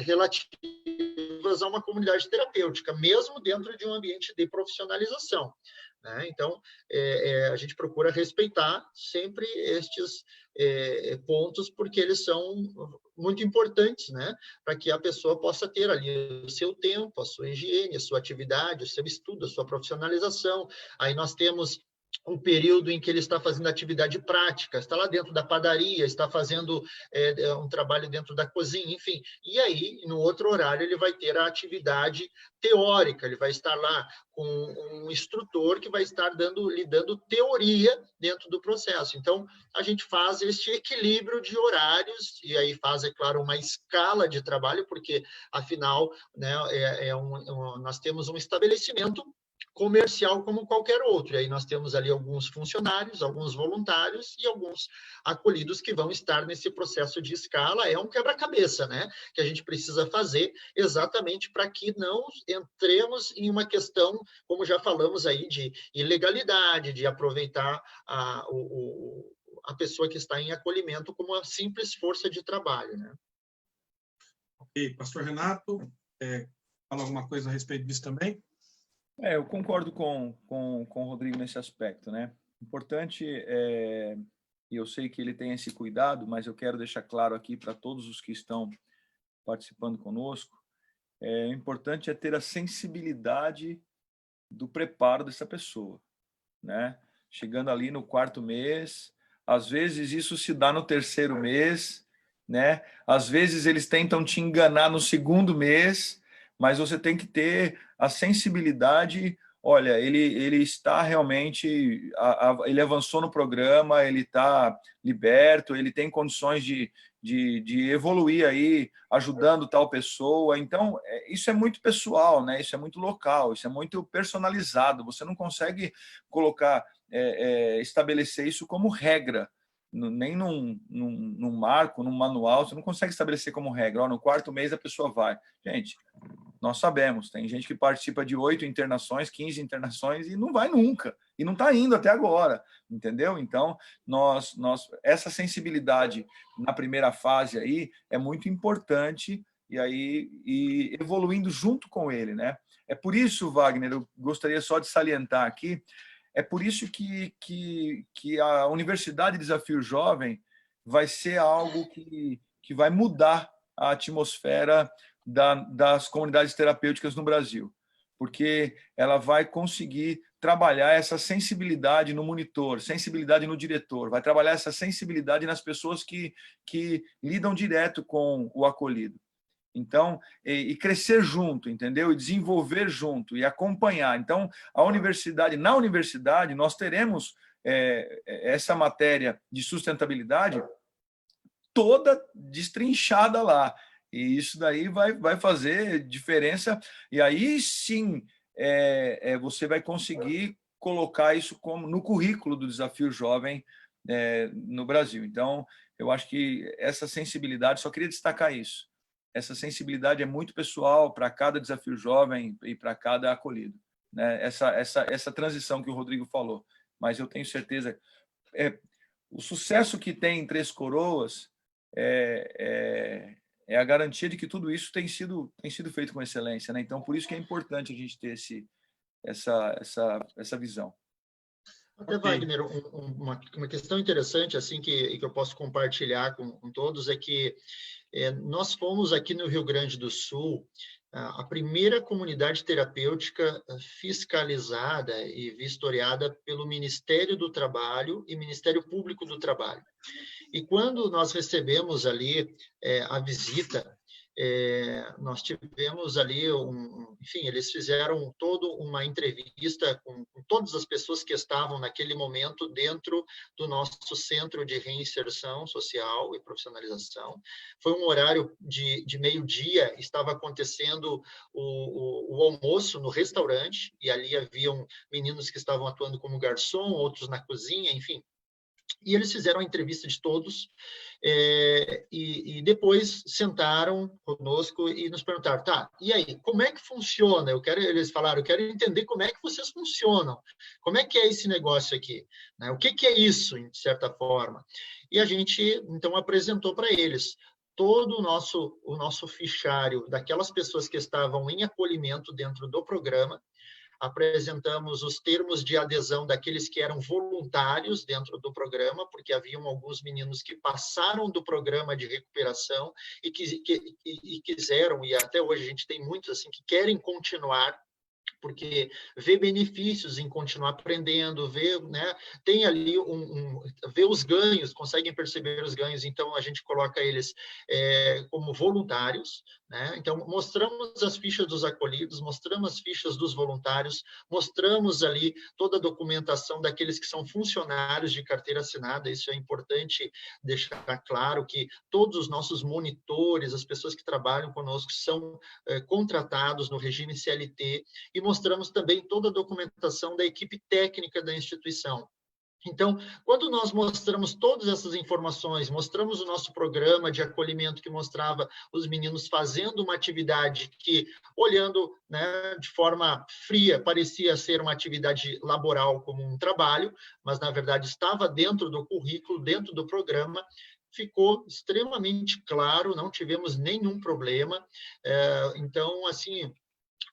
relativas a uma comunidade terapêutica, mesmo dentro de um ambiente de profissionalização, né? Então, a gente procura respeitar sempre estes pontos, porque eles são muito importantes, né? Para que a pessoa possa ter ali o seu tempo, a sua higiene, a sua atividade, o seu estudo, a sua profissionalização. Aí nós temos um período em que ele está fazendo atividade prática, está lá dentro da padaria, está fazendo um trabalho dentro da cozinha, enfim. E aí, no outro horário, ele vai ter a atividade teórica, ele vai estar lá com um instrutor que vai estar lhe dando teoria dentro do processo. Então, a gente faz este equilíbrio de horários, e aí faz, é claro, uma escala de trabalho, porque, afinal, né, nós temos um estabelecimento comercial como qualquer outro. E aí nós temos ali alguns funcionários, alguns voluntários e alguns acolhidos que vão estar nesse processo de escala. É um quebra-cabeça, né? Que a gente precisa fazer exatamente para que não entremos em uma questão, como já falamos aí, de ilegalidade, de aproveitar a pessoa que está em acolhimento como uma simples força de trabalho, né? Ok, pastor Renato, fala alguma coisa a respeito disso também? Eu concordo com o Rodrigo nesse aspecto, né? Importante, e eu sei que ele tem esse cuidado, mas eu quero deixar claro aqui para todos os que estão participando conosco, importante é ter a sensibilidade do preparo dessa pessoa, né? Chegando ali no 4º mês, às vezes isso se dá no 3º mês, né? Às vezes eles tentam te enganar no 2º mês, mas você tem que ter a sensibilidade. Olha, ele está realmente, ele avançou no programa, ele está liberto, ele tem condições de evoluir aí, ajudando tal pessoa. Então, isso é muito pessoal, né? Isso é muito local, isso é muito personalizado. Você não consegue colocar, estabelecer isso como regra, nem num marco, num manual, você não consegue estabelecer como regra. No 4º mês a pessoa vai. Gente, nós sabemos, tem gente que participa de 8 internações, 15 internações e não vai nunca, e não está indo até agora, entendeu? Então, essa sensibilidade na primeira fase aí é muito importante, e evoluindo junto com ele, né? É por isso, Wagner, eu gostaria só de salientar aqui, é por isso que a Universidade Desafio Jovem vai ser algo que vai mudar a atmosfera das comunidades terapêuticas no Brasil, porque ela vai conseguir trabalhar essa sensibilidade no monitor, sensibilidade no diretor, vai trabalhar essa sensibilidade nas pessoas que lidam direto com o acolhido. Então, e crescer junto, entendeu? E desenvolver junto, e acompanhar. Então, na universidade, nós teremos essa matéria de sustentabilidade toda destrinchada lá. E isso daí vai fazer diferença, e aí sim você vai conseguir colocar isso como no currículo do Desafio Jovem no Brasil. Então, eu acho que essa sensibilidade, só queria destacar isso, essa sensibilidade é muito pessoal para cada Desafio Jovem e para cada acolhido, né? Essa transição que o Rodrigo falou, mas eu tenho certeza, o sucesso que tem em Três Coroas é a garantia de que tudo isso tem sido feito com excelência, né? Então, por isso que é importante a gente ter essa visão. Até, Wagner, uma questão interessante assim que eu posso compartilhar com todos é que nós fomos aqui no Rio Grande do Sul a primeira comunidade terapêutica fiscalizada e vistoriada pelo Ministério do Trabalho e Ministério Público do Trabalho. E quando nós recebemos ali a visita, nós tivemos ali, enfim, eles fizeram toda uma entrevista com todas as pessoas que estavam naquele momento dentro do nosso Centro de Reinserção Social e Profissionalização. Foi um horário de meio-dia, estava acontecendo o almoço no restaurante, e ali haviam meninos que estavam atuando como garçom, outros na cozinha, enfim. E eles fizeram a entrevista de todos e depois sentaram conosco e nos perguntaram, tá, e aí, como é que funciona? Eles falaram, eu quero entender como é que vocês funcionam, como é que é esse negócio aqui, né? O que é isso, de certa forma? E a gente, então, apresentou para eles todo o nosso fichário daquelas pessoas que estavam em acolhimento dentro do programa. Apresentamos os termos de adesão daqueles que eram voluntários dentro do programa, porque haviam alguns meninos que passaram do programa de recuperação e quiseram, e até hoje a gente tem muitos assim, que querem continuar, porque vê benefícios em continuar aprendendo, vê, né, tem ali vê os ganhos, conseguem perceber os ganhos, então a gente coloca eles como voluntários, né? Então mostramos as fichas dos acolhidos, mostramos as fichas dos voluntários, mostramos ali toda a documentação daqueles que são funcionários de carteira assinada. Isso é importante deixar claro, que todos os nossos monitores, as pessoas que trabalham conosco, são contratados no regime CLT, e mostramos também toda a documentação da equipe técnica da instituição. Então, quando nós mostramos todas essas informações, mostramos o nosso programa de acolhimento que mostrava os meninos fazendo uma atividade que, olhando, né, de forma fria, parecia ser uma atividade laboral como um trabalho, mas, na verdade, estava dentro do currículo, dentro do programa, ficou extremamente claro, não tivemos nenhum problema. Então, assim,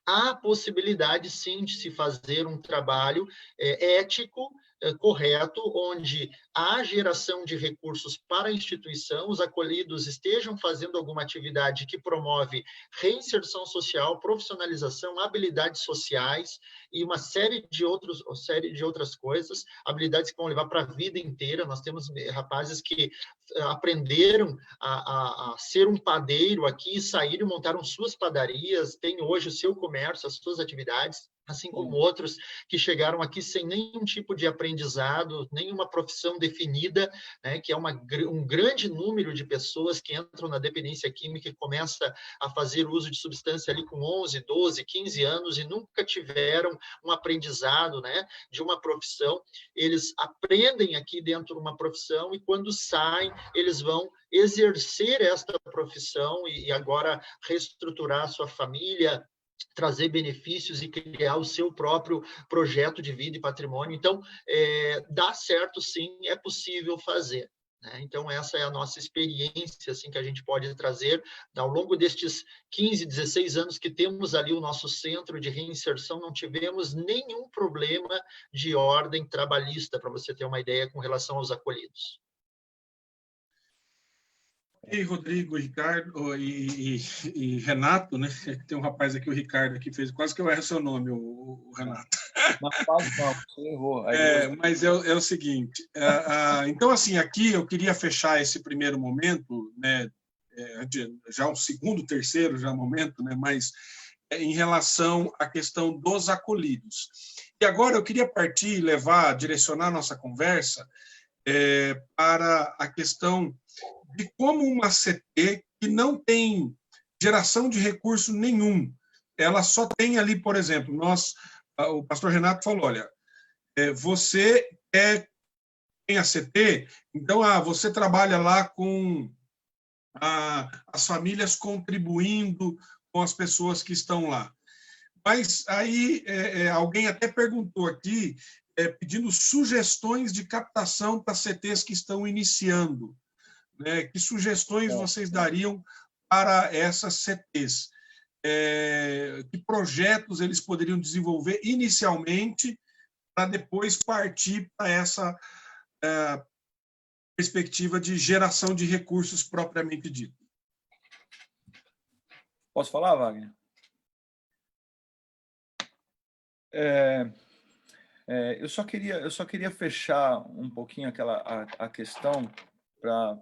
há possibilidade, sim, de se fazer um trabalho ético, correto, onde há geração de recursos para a instituição, os acolhidos estejam fazendo alguma atividade que promove reinserção social, profissionalização, habilidades sociais e uma série de outras coisas, habilidades que vão levar para a vida inteira. Nós temos rapazes que aprenderam a ser um padeiro aqui, saíram e montaram suas padarias, têm hoje o seu comércio, as suas atividades, assim como outros que chegaram aqui sem nenhum tipo de aprendizado, nenhuma profissão definida, né, que é um grande número de pessoas que entram na dependência química e começa a fazer uso de substância ali com 11, 12, 15 anos e nunca tiveram um aprendizado, né, de uma profissão. Eles aprendem aqui dentro de uma profissão e quando saem, eles vão exercer esta profissão e agora reestruturar a sua família, trazer benefícios e criar o seu próprio projeto de vida e patrimônio. Então, dá certo, sim, é possível fazer, né? Então, essa é a nossa experiência assim, que a gente pode trazer. Ao longo destes 15, 16 anos que temos ali o nosso centro de reinserção, não tivemos nenhum problema de ordem trabalhista, para você ter uma ideia, com relação aos acolhidos. E Rodrigo, Ricardo e Renato, né? Tem um rapaz aqui, o Ricardo, que fez quase que eu erro seu nome, o Renato. Mas quase não, você errou. Mas é o seguinte, então, assim, aqui eu queria fechar esse primeiro momento, né? Já um segundo, terceiro já momento, né? Mas em relação à questão dos acolhidos. E agora eu queria partir, direcionar a nossa conversa para a questão de como uma CT que não tem geração de recurso nenhum. Ela só tem ali, por exemplo, o pastor Renato falou, olha, você tem a CT, então você trabalha lá com as famílias contribuindo com as pessoas que estão lá. Mas aí alguém até perguntou aqui, pedindo sugestões de captação para CTs que estão iniciando. Né? Que sugestões vocês dariam para essas CTs? Que projetos eles poderiam desenvolver inicialmente para depois partir para essa perspectiva de geração de recursos propriamente dito? Posso falar, Wagner? Eu só queria fechar um pouquinho a questão para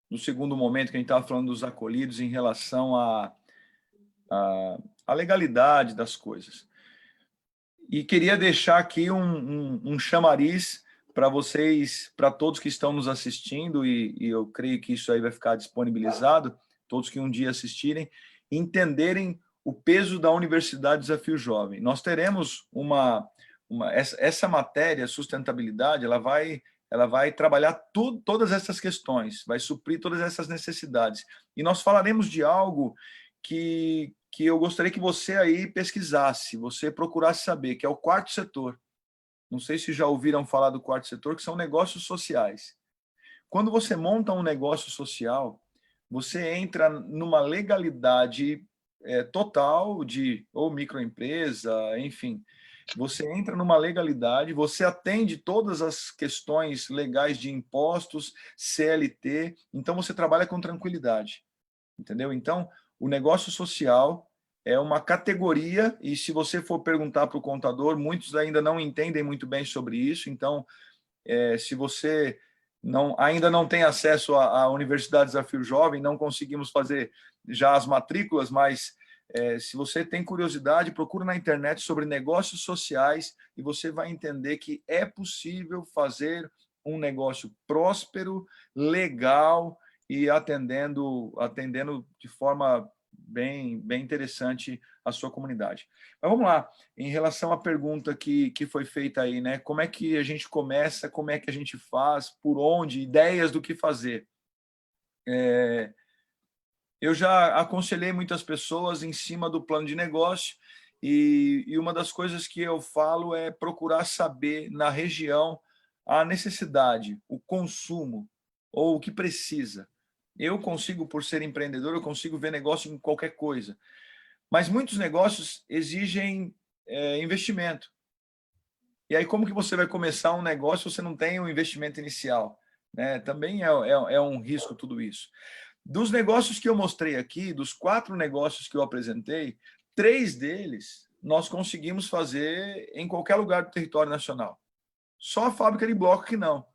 no segundo momento que a gente estava falando dos acolhidos em relação à legalidade das coisas. E queria deixar aqui um chamariz para vocês, para todos que estão nos assistindo, e eu creio que isso aí vai ficar disponibilizado, todos que um dia assistirem, entenderem o peso da Universidade Desafio Jovem. Nós teremos essa matéria, sustentabilidade, ela vai trabalhar todas essas questões, vai suprir todas essas necessidades. E nós falaremos de algo que eu gostaria que você aí pesquisasse, você procurasse saber, que é o quarto setor. Não sei se já ouviram falar do quarto setor, que são negócios sociais. Quando você monta um negócio social, você entra numa legalidade total ou microempresa, enfim. Você entra numa legalidade, você atende todas as questões legais de impostos, CLT, então você trabalha com tranquilidade, entendeu? Então, o negócio social é uma categoria, e se você for perguntar para o contador, muitos ainda não entendem muito bem sobre isso, então, se você ainda não tem acesso à Universidade Desafio Jovem, não conseguimos fazer já as matrículas, mas se você tem curiosidade, procura na internet sobre negócios sociais e você vai entender que é possível fazer um negócio próspero, legal e atendendo de forma bem interessante a sua comunidade. Mas vamos lá, em relação à pergunta que foi feita aí, né? Como é que a gente começa, como é que a gente faz, por onde, ideias do que fazer. Eu já aconselhei muitas pessoas em cima do plano de negócio e uma das coisas que eu falo é procurar saber na região a necessidade, o consumo ou o que precisa. Eu consigo, por ser empreendedor, eu consigo ver negócio em qualquer coisa. Mas muitos negócios exigem investimento. E aí como que você vai começar um negócio se você não tem um investimento inicial? Né? Também é um risco tudo isso. Dos negócios que eu mostrei aqui, dos 4 negócios que eu apresentei, 3 deles nós conseguimos fazer em qualquer lugar do território nacional. Só a fábrica de bloco que não.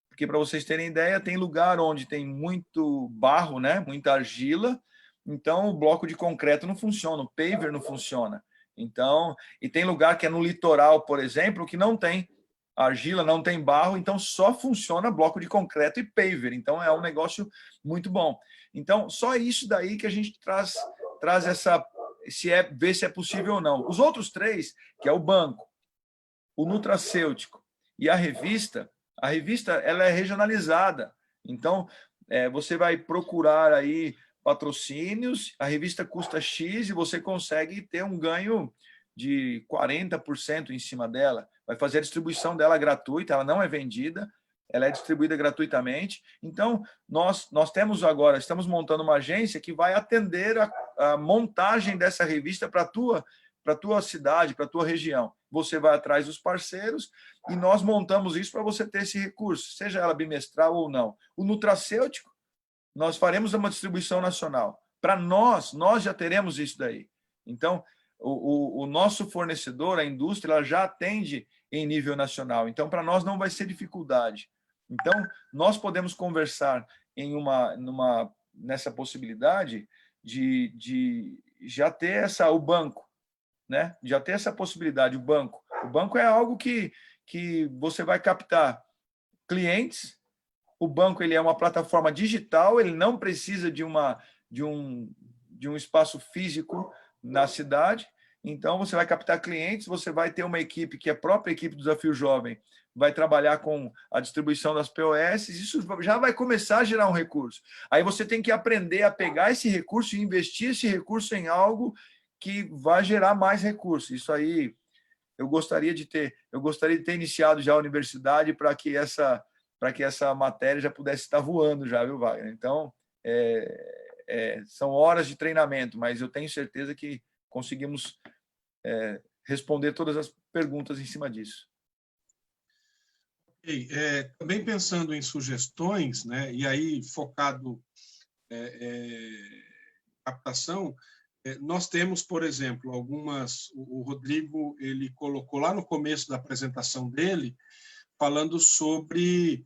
Porque, para vocês terem ideia, tem lugar onde tem muito barro, né? Muita argila, então o bloco de concreto não funciona, o paver não funciona. Então, e tem lugar que é no litoral, por exemplo, que não tem argila, não tem barro, então só funciona bloco de concreto e paver. Então, é um negócio muito bom. Então, só isso daí que a gente traz ver se é possível ou não. Os outros 3, que é o banco, o nutracêutico e a revista ela é regionalizada. Então, você vai procurar aí patrocínios, a revista custa X e você consegue ter um ganho de 40% em cima dela. Vai fazer a distribuição dela gratuita, ela não é vendida, ela é distribuída gratuitamente. Então, nós estamos montando uma agência que vai atender a montagem dessa revista para a tua cidade, para a tua região. Você vai atrás dos parceiros e nós montamos isso para você ter esse recurso, seja ela bimestral ou não. O nutracêutico, nós faremos uma distribuição nacional. Para nós já teremos isso daí. Então, o nosso fornecedor, a indústria, ela já atende em nível nacional. Então, para nós não vai ser dificuldade. Então, nós podemos conversar nessa possibilidade de já ter o banco, né? Já ter essa possibilidade, o banco. O banco é algo que você vai captar clientes. O banco ele é uma plataforma digital, ele não precisa de de um espaço físico na cidade. Então, você vai captar clientes, você vai ter uma equipe que é a própria equipe do Desafio Jovem, vai trabalhar com a distribuição das POS, isso já vai começar a gerar um recurso. Aí você tem que aprender a pegar esse recurso e investir esse recurso em algo que vai gerar mais recursos. Isso aí eu gostaria de ter iniciado já a universidade para que essa matéria já pudesse estar voando já, viu, Wagner? Então, são horas de treinamento, mas eu tenho certeza que conseguimos responder todas as perguntas em cima disso. Também pensando em sugestões, né, e aí focado em captação, nós temos, por exemplo, algumas... O Rodrigo ele colocou lá no começo da apresentação dele, falando sobre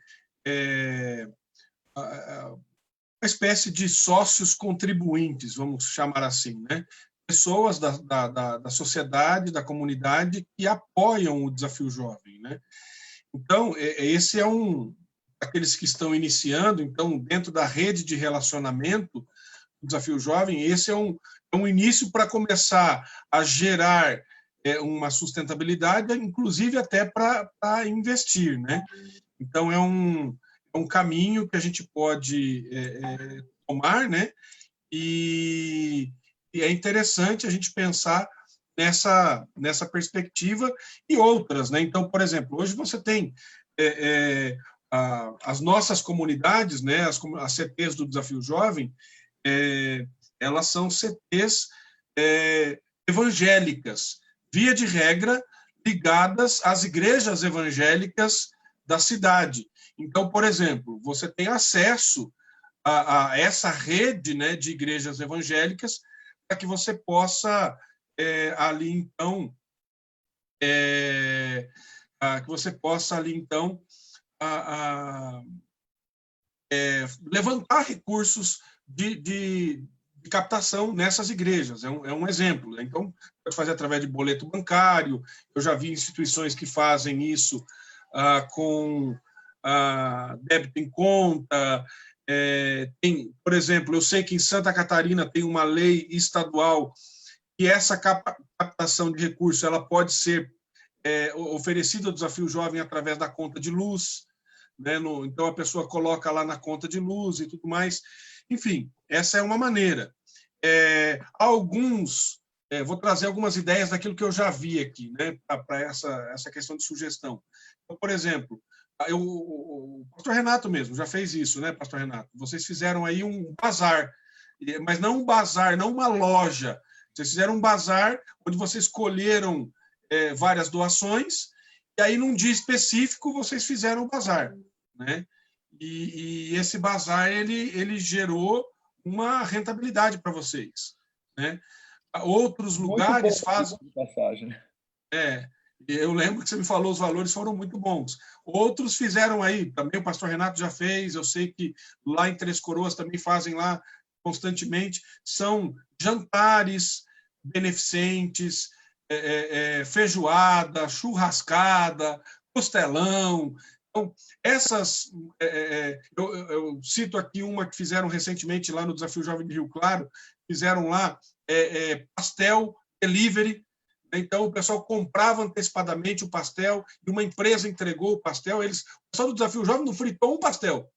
uma espécie de sócios contribuintes, vamos chamar assim, né? Pessoas da sociedade, da comunidade que apoiam o Desafio Jovem, né? Então, esse é aqueles que estão iniciando, então, dentro da rede de relacionamento do Desafio Jovem, esse é um início para começar a gerar uma sustentabilidade, inclusive até para investir, né? Então, é um caminho que a gente pode tomar, né? E é interessante a gente pensar nessa perspectiva e outras, né? Então, por exemplo, hoje você tem as nossas comunidades, né? As CTs do Desafio Jovem, elas são CTs evangélicas, via de regra, ligadas às igrejas evangélicas da cidade. Então, por exemplo, você tem acesso a essa rede, né, de igrejas evangélicas para que você possa ali então levantar recursos de captação nessas igrejas. É um exemplo. Então, pode fazer através de boleto bancário. Eu já vi instituições que fazem isso com débito em conta. Tem, por exemplo, eu sei que em Santa Catarina tem uma lei estadual que essa captação de recursos ela pode ser oferecida ao Desafio Jovem através da conta de luz, né? Então, a pessoa coloca lá na conta de luz e tudo mais. Enfim, essa é uma maneira. Vou trazer algumas ideias daquilo que eu já vi aqui, né, para essa questão de sugestão. Então, por exemplo, o pastor Renato mesmo já fez isso, né, pastor Renato? Vocês fizeram aí um bazar, mas não um bazar, não uma loja. Vocês fizeram um bazar onde vocês escolheram várias doações e aí, num dia específico, vocês fizeram o bazar, né? E esse bazar, ele gerou uma rentabilidade para vocês, né? Outros lugares fazem... Passagem, né? Eu lembro que você me falou, os valores foram muito bons. Outros fizeram aí, também o pastor Renato já fez, eu sei que lá em Três Coroas também fazem lá constantemente, são jantares beneficentes, feijoada, churrascada, costelão. Então, eu cito aqui uma que fizeram recentemente lá no Desafio Jovem de Rio Claro, fizeram lá pastel delivery. Então, o pessoal comprava antecipadamente o pastel e uma empresa entregou o pastel. O pessoal do Desafio Jovem não fritou um pastel.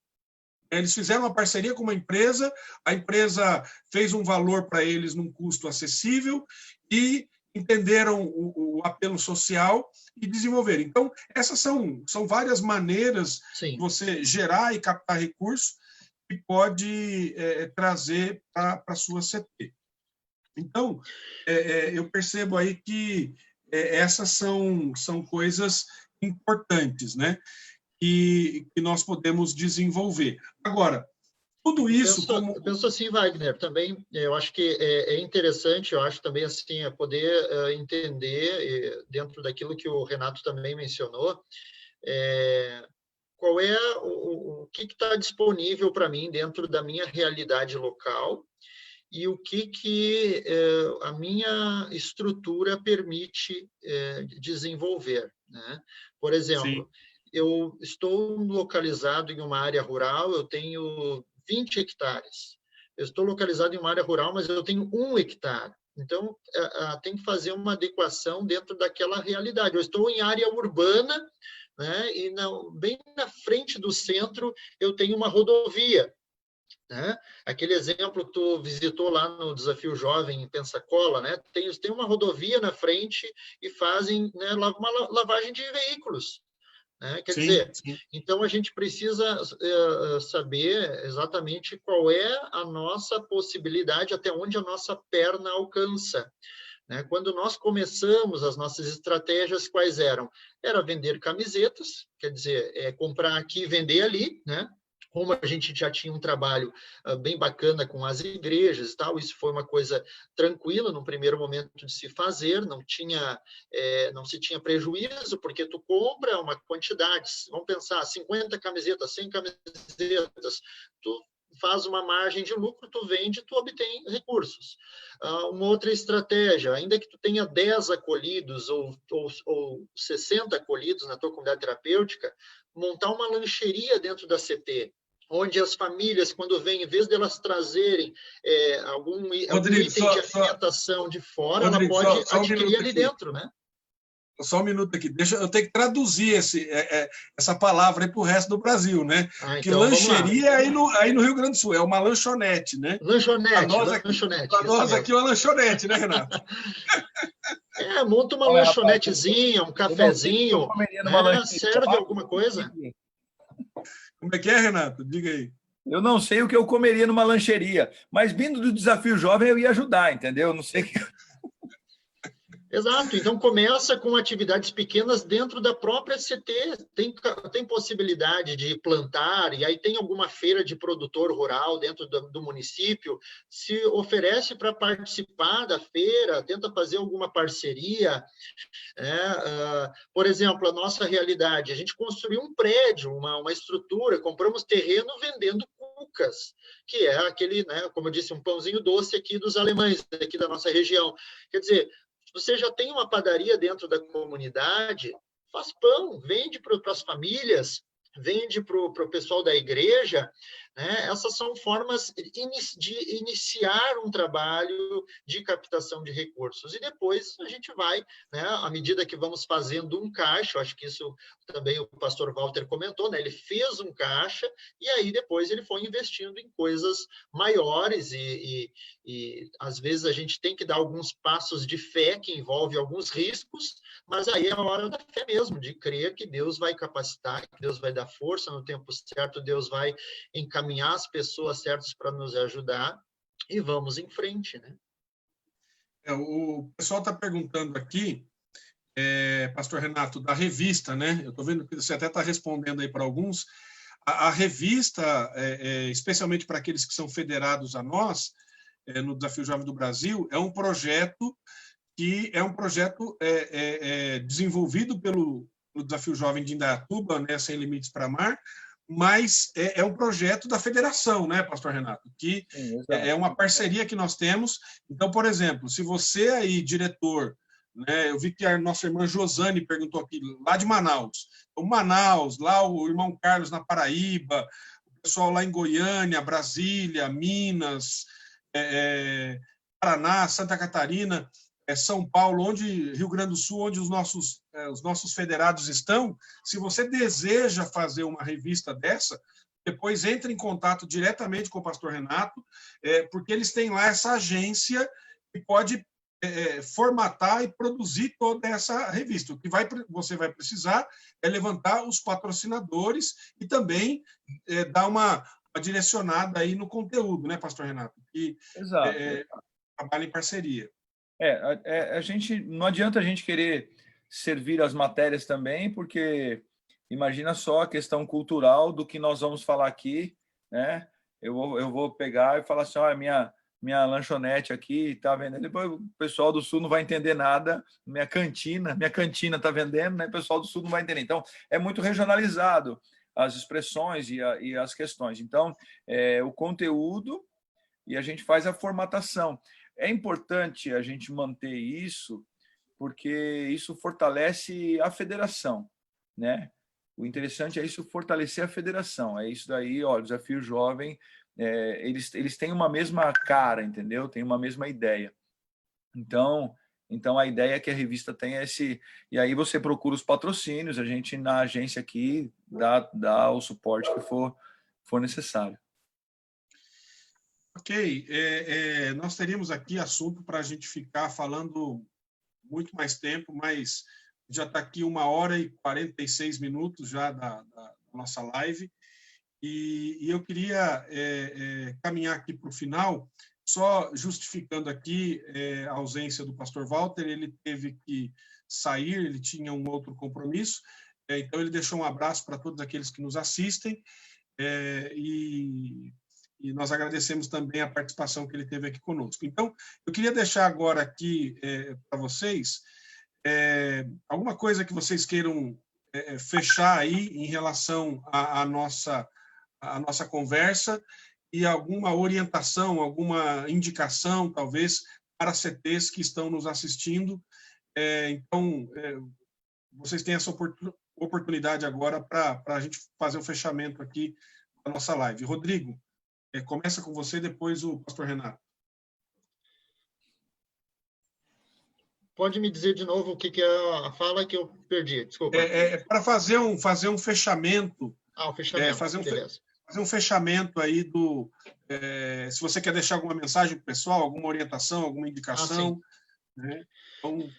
Eles fizeram uma parceria com uma empresa, a empresa fez um valor para eles num custo acessível e entenderam o apelo social e desenvolveram. Então, essas são várias maneiras de você gerar e captar recursos que pode trazer para a sua CT. Então, eu percebo aí que essas são coisas importantes, né? Que nós podemos desenvolver. Agora, tudo isso... Eu penso assim, Wagner, também, eu acho que é interessante, eu acho também assim, poder entender, dentro daquilo que o Renato também mencionou, qual é o que está disponível para mim dentro da minha realidade local e o que a minha estrutura permite desenvolver, né? Por exemplo, eu estou localizado em uma área rural, eu tenho 20 hectares. eu estou localizado em uma área rural, mas eu tenho 1 hectare. Então, tem que fazer uma adequação dentro daquela realidade. Eu estou em área urbana, né, e bem na frente do centro eu tenho uma rodovia, né? Aquele exemplo que tu visitou lá no Desafio Jovem em Pensacola, né? Tem uma rodovia na frente e fazem, né, uma lavagem de veículos, né? Quer dizer, sim. então a gente precisa saber exatamente qual é a nossa possibilidade, até onde a nossa perna alcança, né? Quando nós começamos as nossas estratégias, quais eram? Era vender camisetas, quer dizer, comprar aqui e vender ali, né? Como a gente já tinha um trabalho bem bacana com as igrejas e tal, isso foi uma coisa tranquila no primeiro momento de se fazer, não se tinha prejuízo, porque tu compra uma quantidade, vamos pensar, 50 camisetas, 100 camisetas, tu faz uma margem de lucro, tu vende, tu obtém recursos. Uma outra estratégia, ainda que tu tenha 10 acolhidos ou 60 acolhidos na tua comunidade terapêutica, montar uma lancheria dentro da CT, onde as famílias, quando vêm, em vez de elas trazerem algum Rodrigo, item de alimentação de fora, Rodrigo, ela pode só um adquirir minuto ali aqui. dentro, né? Só um minuto aqui. Eu tenho que traduzir essa palavra para o resto do Brasil, né? Porque Então, lancheria é aí no Rio Grande do Sul, é uma lanchonete, né? Lanchonete, Para nós aqui é uma lanchonete, né, Renato? Monta uma Olha, rapaz, lanchonetezinha, um eu não sei o que eu cafezinho, comeria numa né? lancheria. Serve alguma coisa? Como é que é, Renato? Diga aí. Eu não sei o que eu comeria numa lancheria, mas vindo do Desafio Jovem eu ia ajudar, entendeu? Eu não sei o que... Exato, então começa com atividades pequenas dentro da própria CT, tem possibilidade de plantar, e aí tem alguma feira de produtor rural dentro do município, se oferece para participar da feira, tenta fazer alguma parceria, por exemplo, a nossa realidade, a gente construiu um prédio, uma estrutura, compramos terreno vendendo cucas, que é aquele, né, como eu disse, um pãozinho doce aqui dos alemães, aqui da nossa região, quer dizer, você já tem uma padaria dentro da comunidade, faz pão, vende para as famílias, vende para o pessoal da igreja, né? Essas são formas de iniciar um trabalho de captação de recursos. E depois a gente vai, né, à medida que vamos fazendo um caixa, acho que isso também o pastor Walter comentou, né? Ele fez um caixa e aí depois ele foi investindo em coisas maiores e às vezes a gente tem que dar alguns passos de fé que envolve alguns riscos, mas aí é a hora da fé mesmo, de crer que Deus vai capacitar, que Deus vai dar força no tempo certo, Deus vai encaminhar as pessoas certas para nos ajudar e vamos em frente, né? O pessoal está perguntando aqui, pastor Renato, da revista, né? Eu estou vendo que você até está respondendo aí para alguns. A revista, especialmente para aqueles que são federados a nós, no Desafio Jovem do Brasil, é um projeto desenvolvido pelo Desafio Jovem de Indaiatuba, né, Sem Limites para Mar, mas é um projeto da federação, né, pastor Renato? Que é uma parceria que nós temos. Então, por exemplo, se você aí, diretor, né, eu vi que a nossa irmã Josane perguntou aqui, lá de Manaus. Então, Manaus, lá o irmão Carlos na Paraíba, o pessoal lá em Goiânia, Brasília, Minas, Paraná, Santa Catarina, São Paulo, Rio Grande do Sul, onde os nossos federados estão, se você deseja fazer uma revista dessa, depois entre em contato diretamente com o pastor Renato, porque eles têm lá essa agência que pode formatar e produzir toda essa revista. O que você vai precisar é levantar os patrocinadores e também dar uma direcionada aí no conteúdo, né, pastor Renato? Que trabalha em parceria. A gente, não adianta a gente querer servir as matérias também, porque imagina só a questão cultural do que nós vamos falar aqui, né? Eu vou pegar e falar assim, olha, minha lanchonete aqui está vendendo, depois o pessoal do Sul não vai entender nada, minha cantina está vendendo, né? O pessoal do Sul não vai entender. Então, é muito regionalizado as expressões e as questões. Então, o conteúdo e a gente faz a formatação. É importante a gente manter isso, porque isso fortalece a federação, né? O interessante é isso fortalecer a federação. É isso daí, ó, o Desafio Jovem eles têm uma mesma cara, entendeu? Tem uma mesma ideia. Então a ideia que a revista tem é esse... E aí você procura os patrocínios, a gente na agência aqui dá o suporte que for necessário. Ok, nós teríamos aqui assunto para a gente ficar falando muito mais tempo, mas já está aqui 1h46 já da nossa live, e eu queria caminhar aqui para o final, só justificando aqui a ausência do pastor Walter. Ele teve que sair, ele tinha um outro compromisso, então ele deixou um abraço para todos aqueles que nos assistem, e nós agradecemos também a participação que ele teve aqui conosco. Então, eu queria deixar agora aqui para vocês alguma coisa que vocês queiram fechar aí em relação à nossa conversa, e alguma orientação, alguma indicação, talvez, para CTs que estão nos assistindo. Então, vocês têm essa oportunidade agora para a gente fazer o fechamento aqui da nossa live. Rodrigo, começa com você, depois o pastor Renato. Pode me dizer de novo o que é a fala que eu perdi, desculpa. Para fazer um fechamento. O fechamento, beleza. Fazer um fechamento aí do... se você quer deixar alguma mensagem para o pessoal, alguma orientação, alguma indicação. Sim. Né? Então...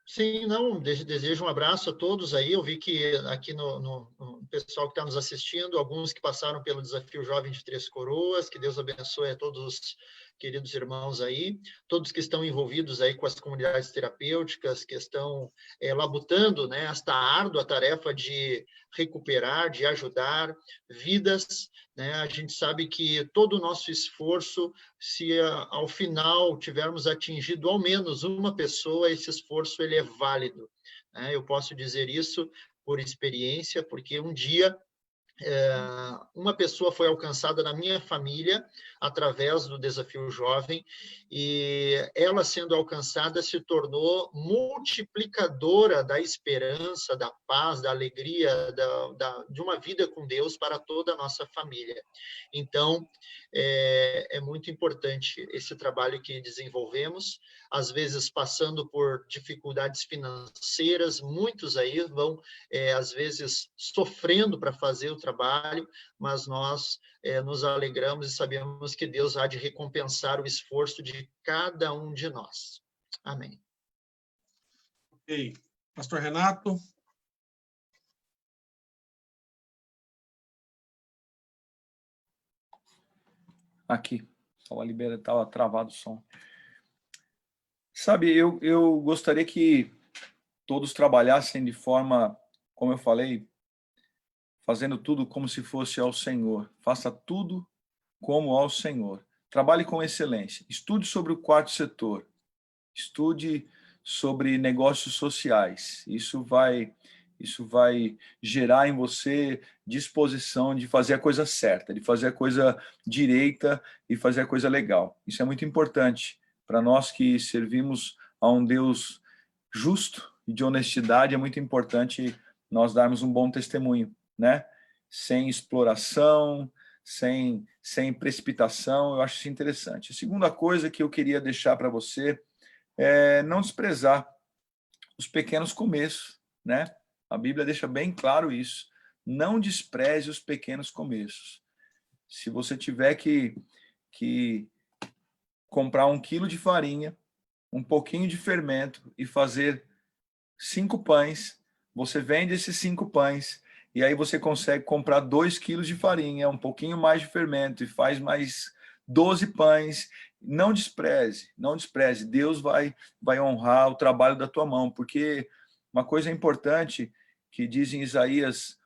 Sim, não, desejo um abraço a todos aí. Eu vi que aqui no pessoal que está nos assistindo, alguns que passaram pelo Desafio Jovem de Três Coroas, que Deus abençoe a todos os queridos irmãos aí, todos que estão envolvidos aí com as comunidades terapêuticas, que estão labutando, né, esta árdua tarefa de recuperar, de ajudar vidas, né? A gente sabe que todo o nosso esforço, se ao final tivermos atingido ao menos uma pessoa, esse esforço ele é válido, né? Eu posso dizer isso por experiência, porque um dia uma pessoa foi alcançada na minha família através do Desafio Jovem, e ela sendo alcançada se tornou multiplicadora da esperança, da paz, da alegria, de uma vida com Deus para toda a nossa família. Então, é muito importante esse trabalho que desenvolvemos, às vezes passando por dificuldades financeiras, muitos aí vão, às vezes, sofrendo para fazer o trabalho, mas nós nos alegramos e sabemos que Deus há de recompensar o esforço de cada um de nós. Amém. Ok. Pastor Renato. Aqui, estava travado o som. Sabe, eu gostaria que todos trabalhassem de forma, como eu falei, fazendo tudo como se fosse ao Senhor. Faça tudo como ao Senhor. Trabalhe com excelência. Estude sobre o quarto setor. Estude sobre negócios sociais. Isso vai gerar em você disposição de fazer a coisa certa, de fazer a coisa direita e fazer a coisa legal. Isso é muito importante para nós que servimos a um Deus justo e de honestidade. É muito importante nós darmos um bom testemunho, né? Sem exploração, sem precipitação. Eu acho isso interessante. A segunda coisa que eu queria deixar para você é não desprezar os pequenos começos, né? A Bíblia deixa bem claro isso. Não despreze os pequenos começos. Se você tiver que comprar 1 quilo de farinha, um pouquinho de fermento e fazer 5 pães, você vende esses 5 pães e aí você consegue comprar 2 quilos de farinha, um pouquinho mais de fermento e faz mais 12 pães. Não despreze, não despreze. Deus vai honrar o trabalho da tua mão, porque uma coisa importante que diz em Isaías,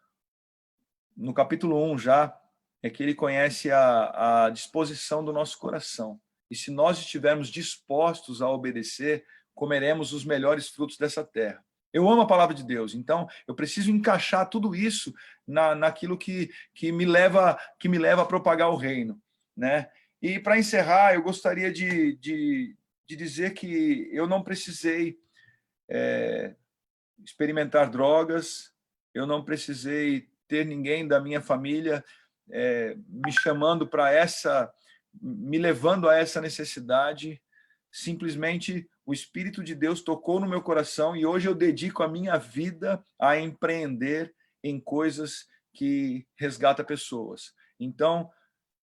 no capítulo 1 já, é que ele conhece a disposição do nosso coração. E se nós estivermos dispostos a obedecer, comeremos os melhores frutos dessa terra. Eu amo a palavra de Deus, então eu preciso encaixar tudo isso naquilo que me leva a propagar o reino, né? E para encerrar, eu gostaria de dizer que eu não precisei experimentar drogas, eu não precisei ter ninguém da minha família me chamando para me levando a essa necessidade. Simplesmente o Espírito de Deus tocou no meu coração e hoje eu dedico a minha vida a empreender em coisas que resgatam pessoas. Então,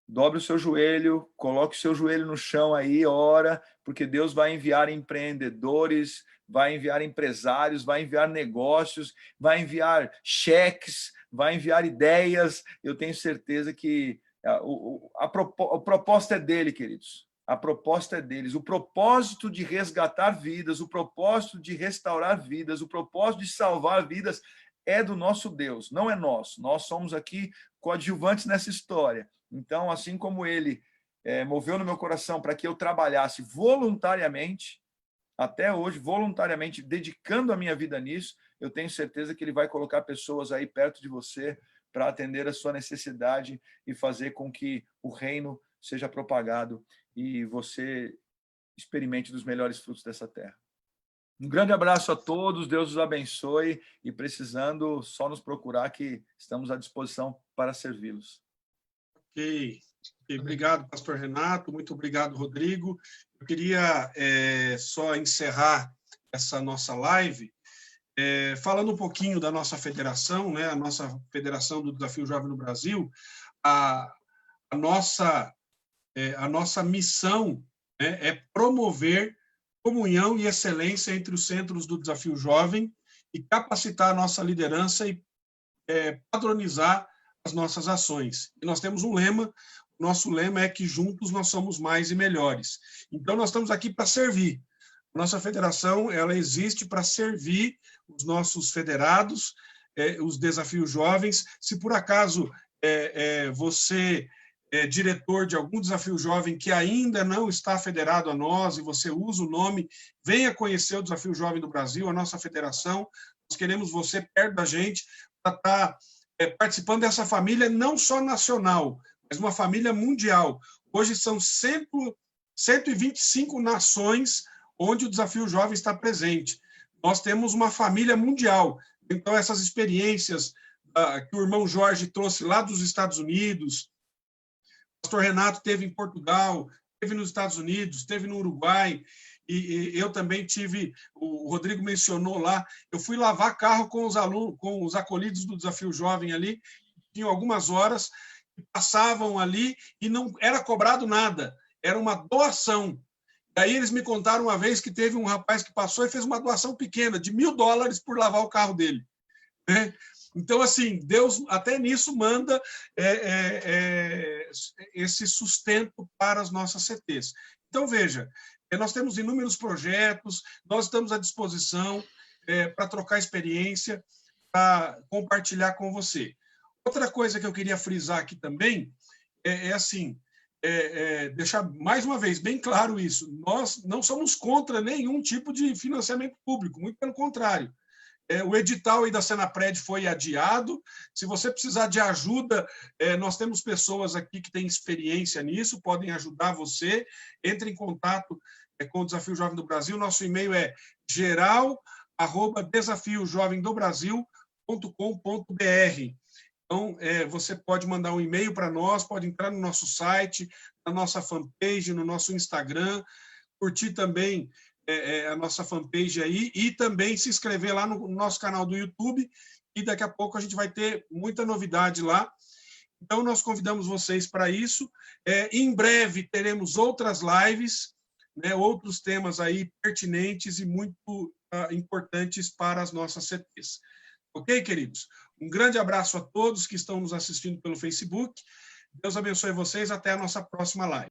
dobre o seu joelho, coloque o seu joelho no chão aí, ora, porque Deus vai enviar empreendedores, vai enviar empresários, vai enviar negócios, vai enviar cheques, vai enviar ideias. Eu tenho certeza que a proposta é dele, queridos. A proposta é deles. O propósito de resgatar vidas, o propósito de restaurar vidas, o propósito de salvar vidas é do nosso Deus, não é nosso. Nós somos aqui coadjuvantes nessa história. Então, assim como ele moveu no meu coração para que eu trabalhasse voluntariamente, até hoje, voluntariamente, dedicando a minha vida nisso, eu tenho certeza que ele vai colocar pessoas aí perto de você para atender a sua necessidade e fazer com que o reino seja propagado e você experimente dos melhores frutos dessa terra. Um grande abraço a todos, Deus os abençoe e precisando, só nos procurar que estamos à disposição para servi-los. Ok. Obrigado, pastor Renato, muito obrigado, Rodrigo. Eu queria só encerrar essa nossa live falando um pouquinho da nossa federação, né? A nossa Federação do Desafio Jovem no Brasil. A nossa missão, né, é promover comunhão e excelência entre os centros do Desafio Jovem e capacitar a nossa liderança e padronizar as nossas ações. E nós temos um lema, o nosso lema é que juntos nós somos mais e melhores. Então, nós estamos aqui para servir. Nossa federação, ela existe para servir os nossos federados, os desafios jovens. Se por acaso você diretor de algum desafio jovem que ainda não está federado a nós e você usa o nome, venha conhecer o Desafio Jovem do Brasil, a nossa federação. Nós queremos você perto da gente para estar participando dessa família não só nacional, mas uma família mundial. Hoje são 125 nações onde o Desafio Jovem está presente. Nós temos uma família mundial. Então, essas experiências que o irmão Jorge trouxe lá dos Estados Unidos, o pastor Renato teve em Portugal, teve nos Estados Unidos, teve no Uruguai, e eu também tive, o Rodrigo mencionou lá, eu fui lavar carro com os alunos, com os acolhidos do Desafio Jovem ali, tinham algumas horas, passavam ali e não era cobrado nada, era uma doação. Daí eles me contaram uma vez que teve um rapaz que passou e fez uma doação pequena, de $1.000 por lavar o carro dele, né? Então, assim, Deus até nisso manda esse sustento para as nossas CTs. Então, veja, nós temos inúmeros projetos, nós estamos à disposição para trocar experiência, para compartilhar com você. Outra coisa que eu queria frisar aqui também deixar mais uma vez bem claro isso. Nós não somos contra nenhum tipo de financiamento público, muito pelo contrário. O edital aí da Senapred foi adiado. Se você precisar de ajuda, nós temos pessoas aqui que têm experiência nisso, podem ajudar você. Entre em contato com o Desafio Jovem do Brasil. Nosso e-mail é geral@desafiojovemdobrasil.com.br. Então, você pode mandar um e-mail para nós, pode entrar no nosso site, na nossa fanpage, no nosso Instagram, curtir também a nossa fanpage aí e também se inscrever lá no nosso canal do YouTube, e daqui a pouco a gente vai ter muita novidade lá. Então, nós convidamos vocês para isso. Em breve teremos outras lives, né, outros temas aí pertinentes e muito importantes para as nossas CTs. Ok, queridos? Um grande abraço a todos que estão nos assistindo pelo Facebook. Deus abençoe vocês. Até a nossa próxima live.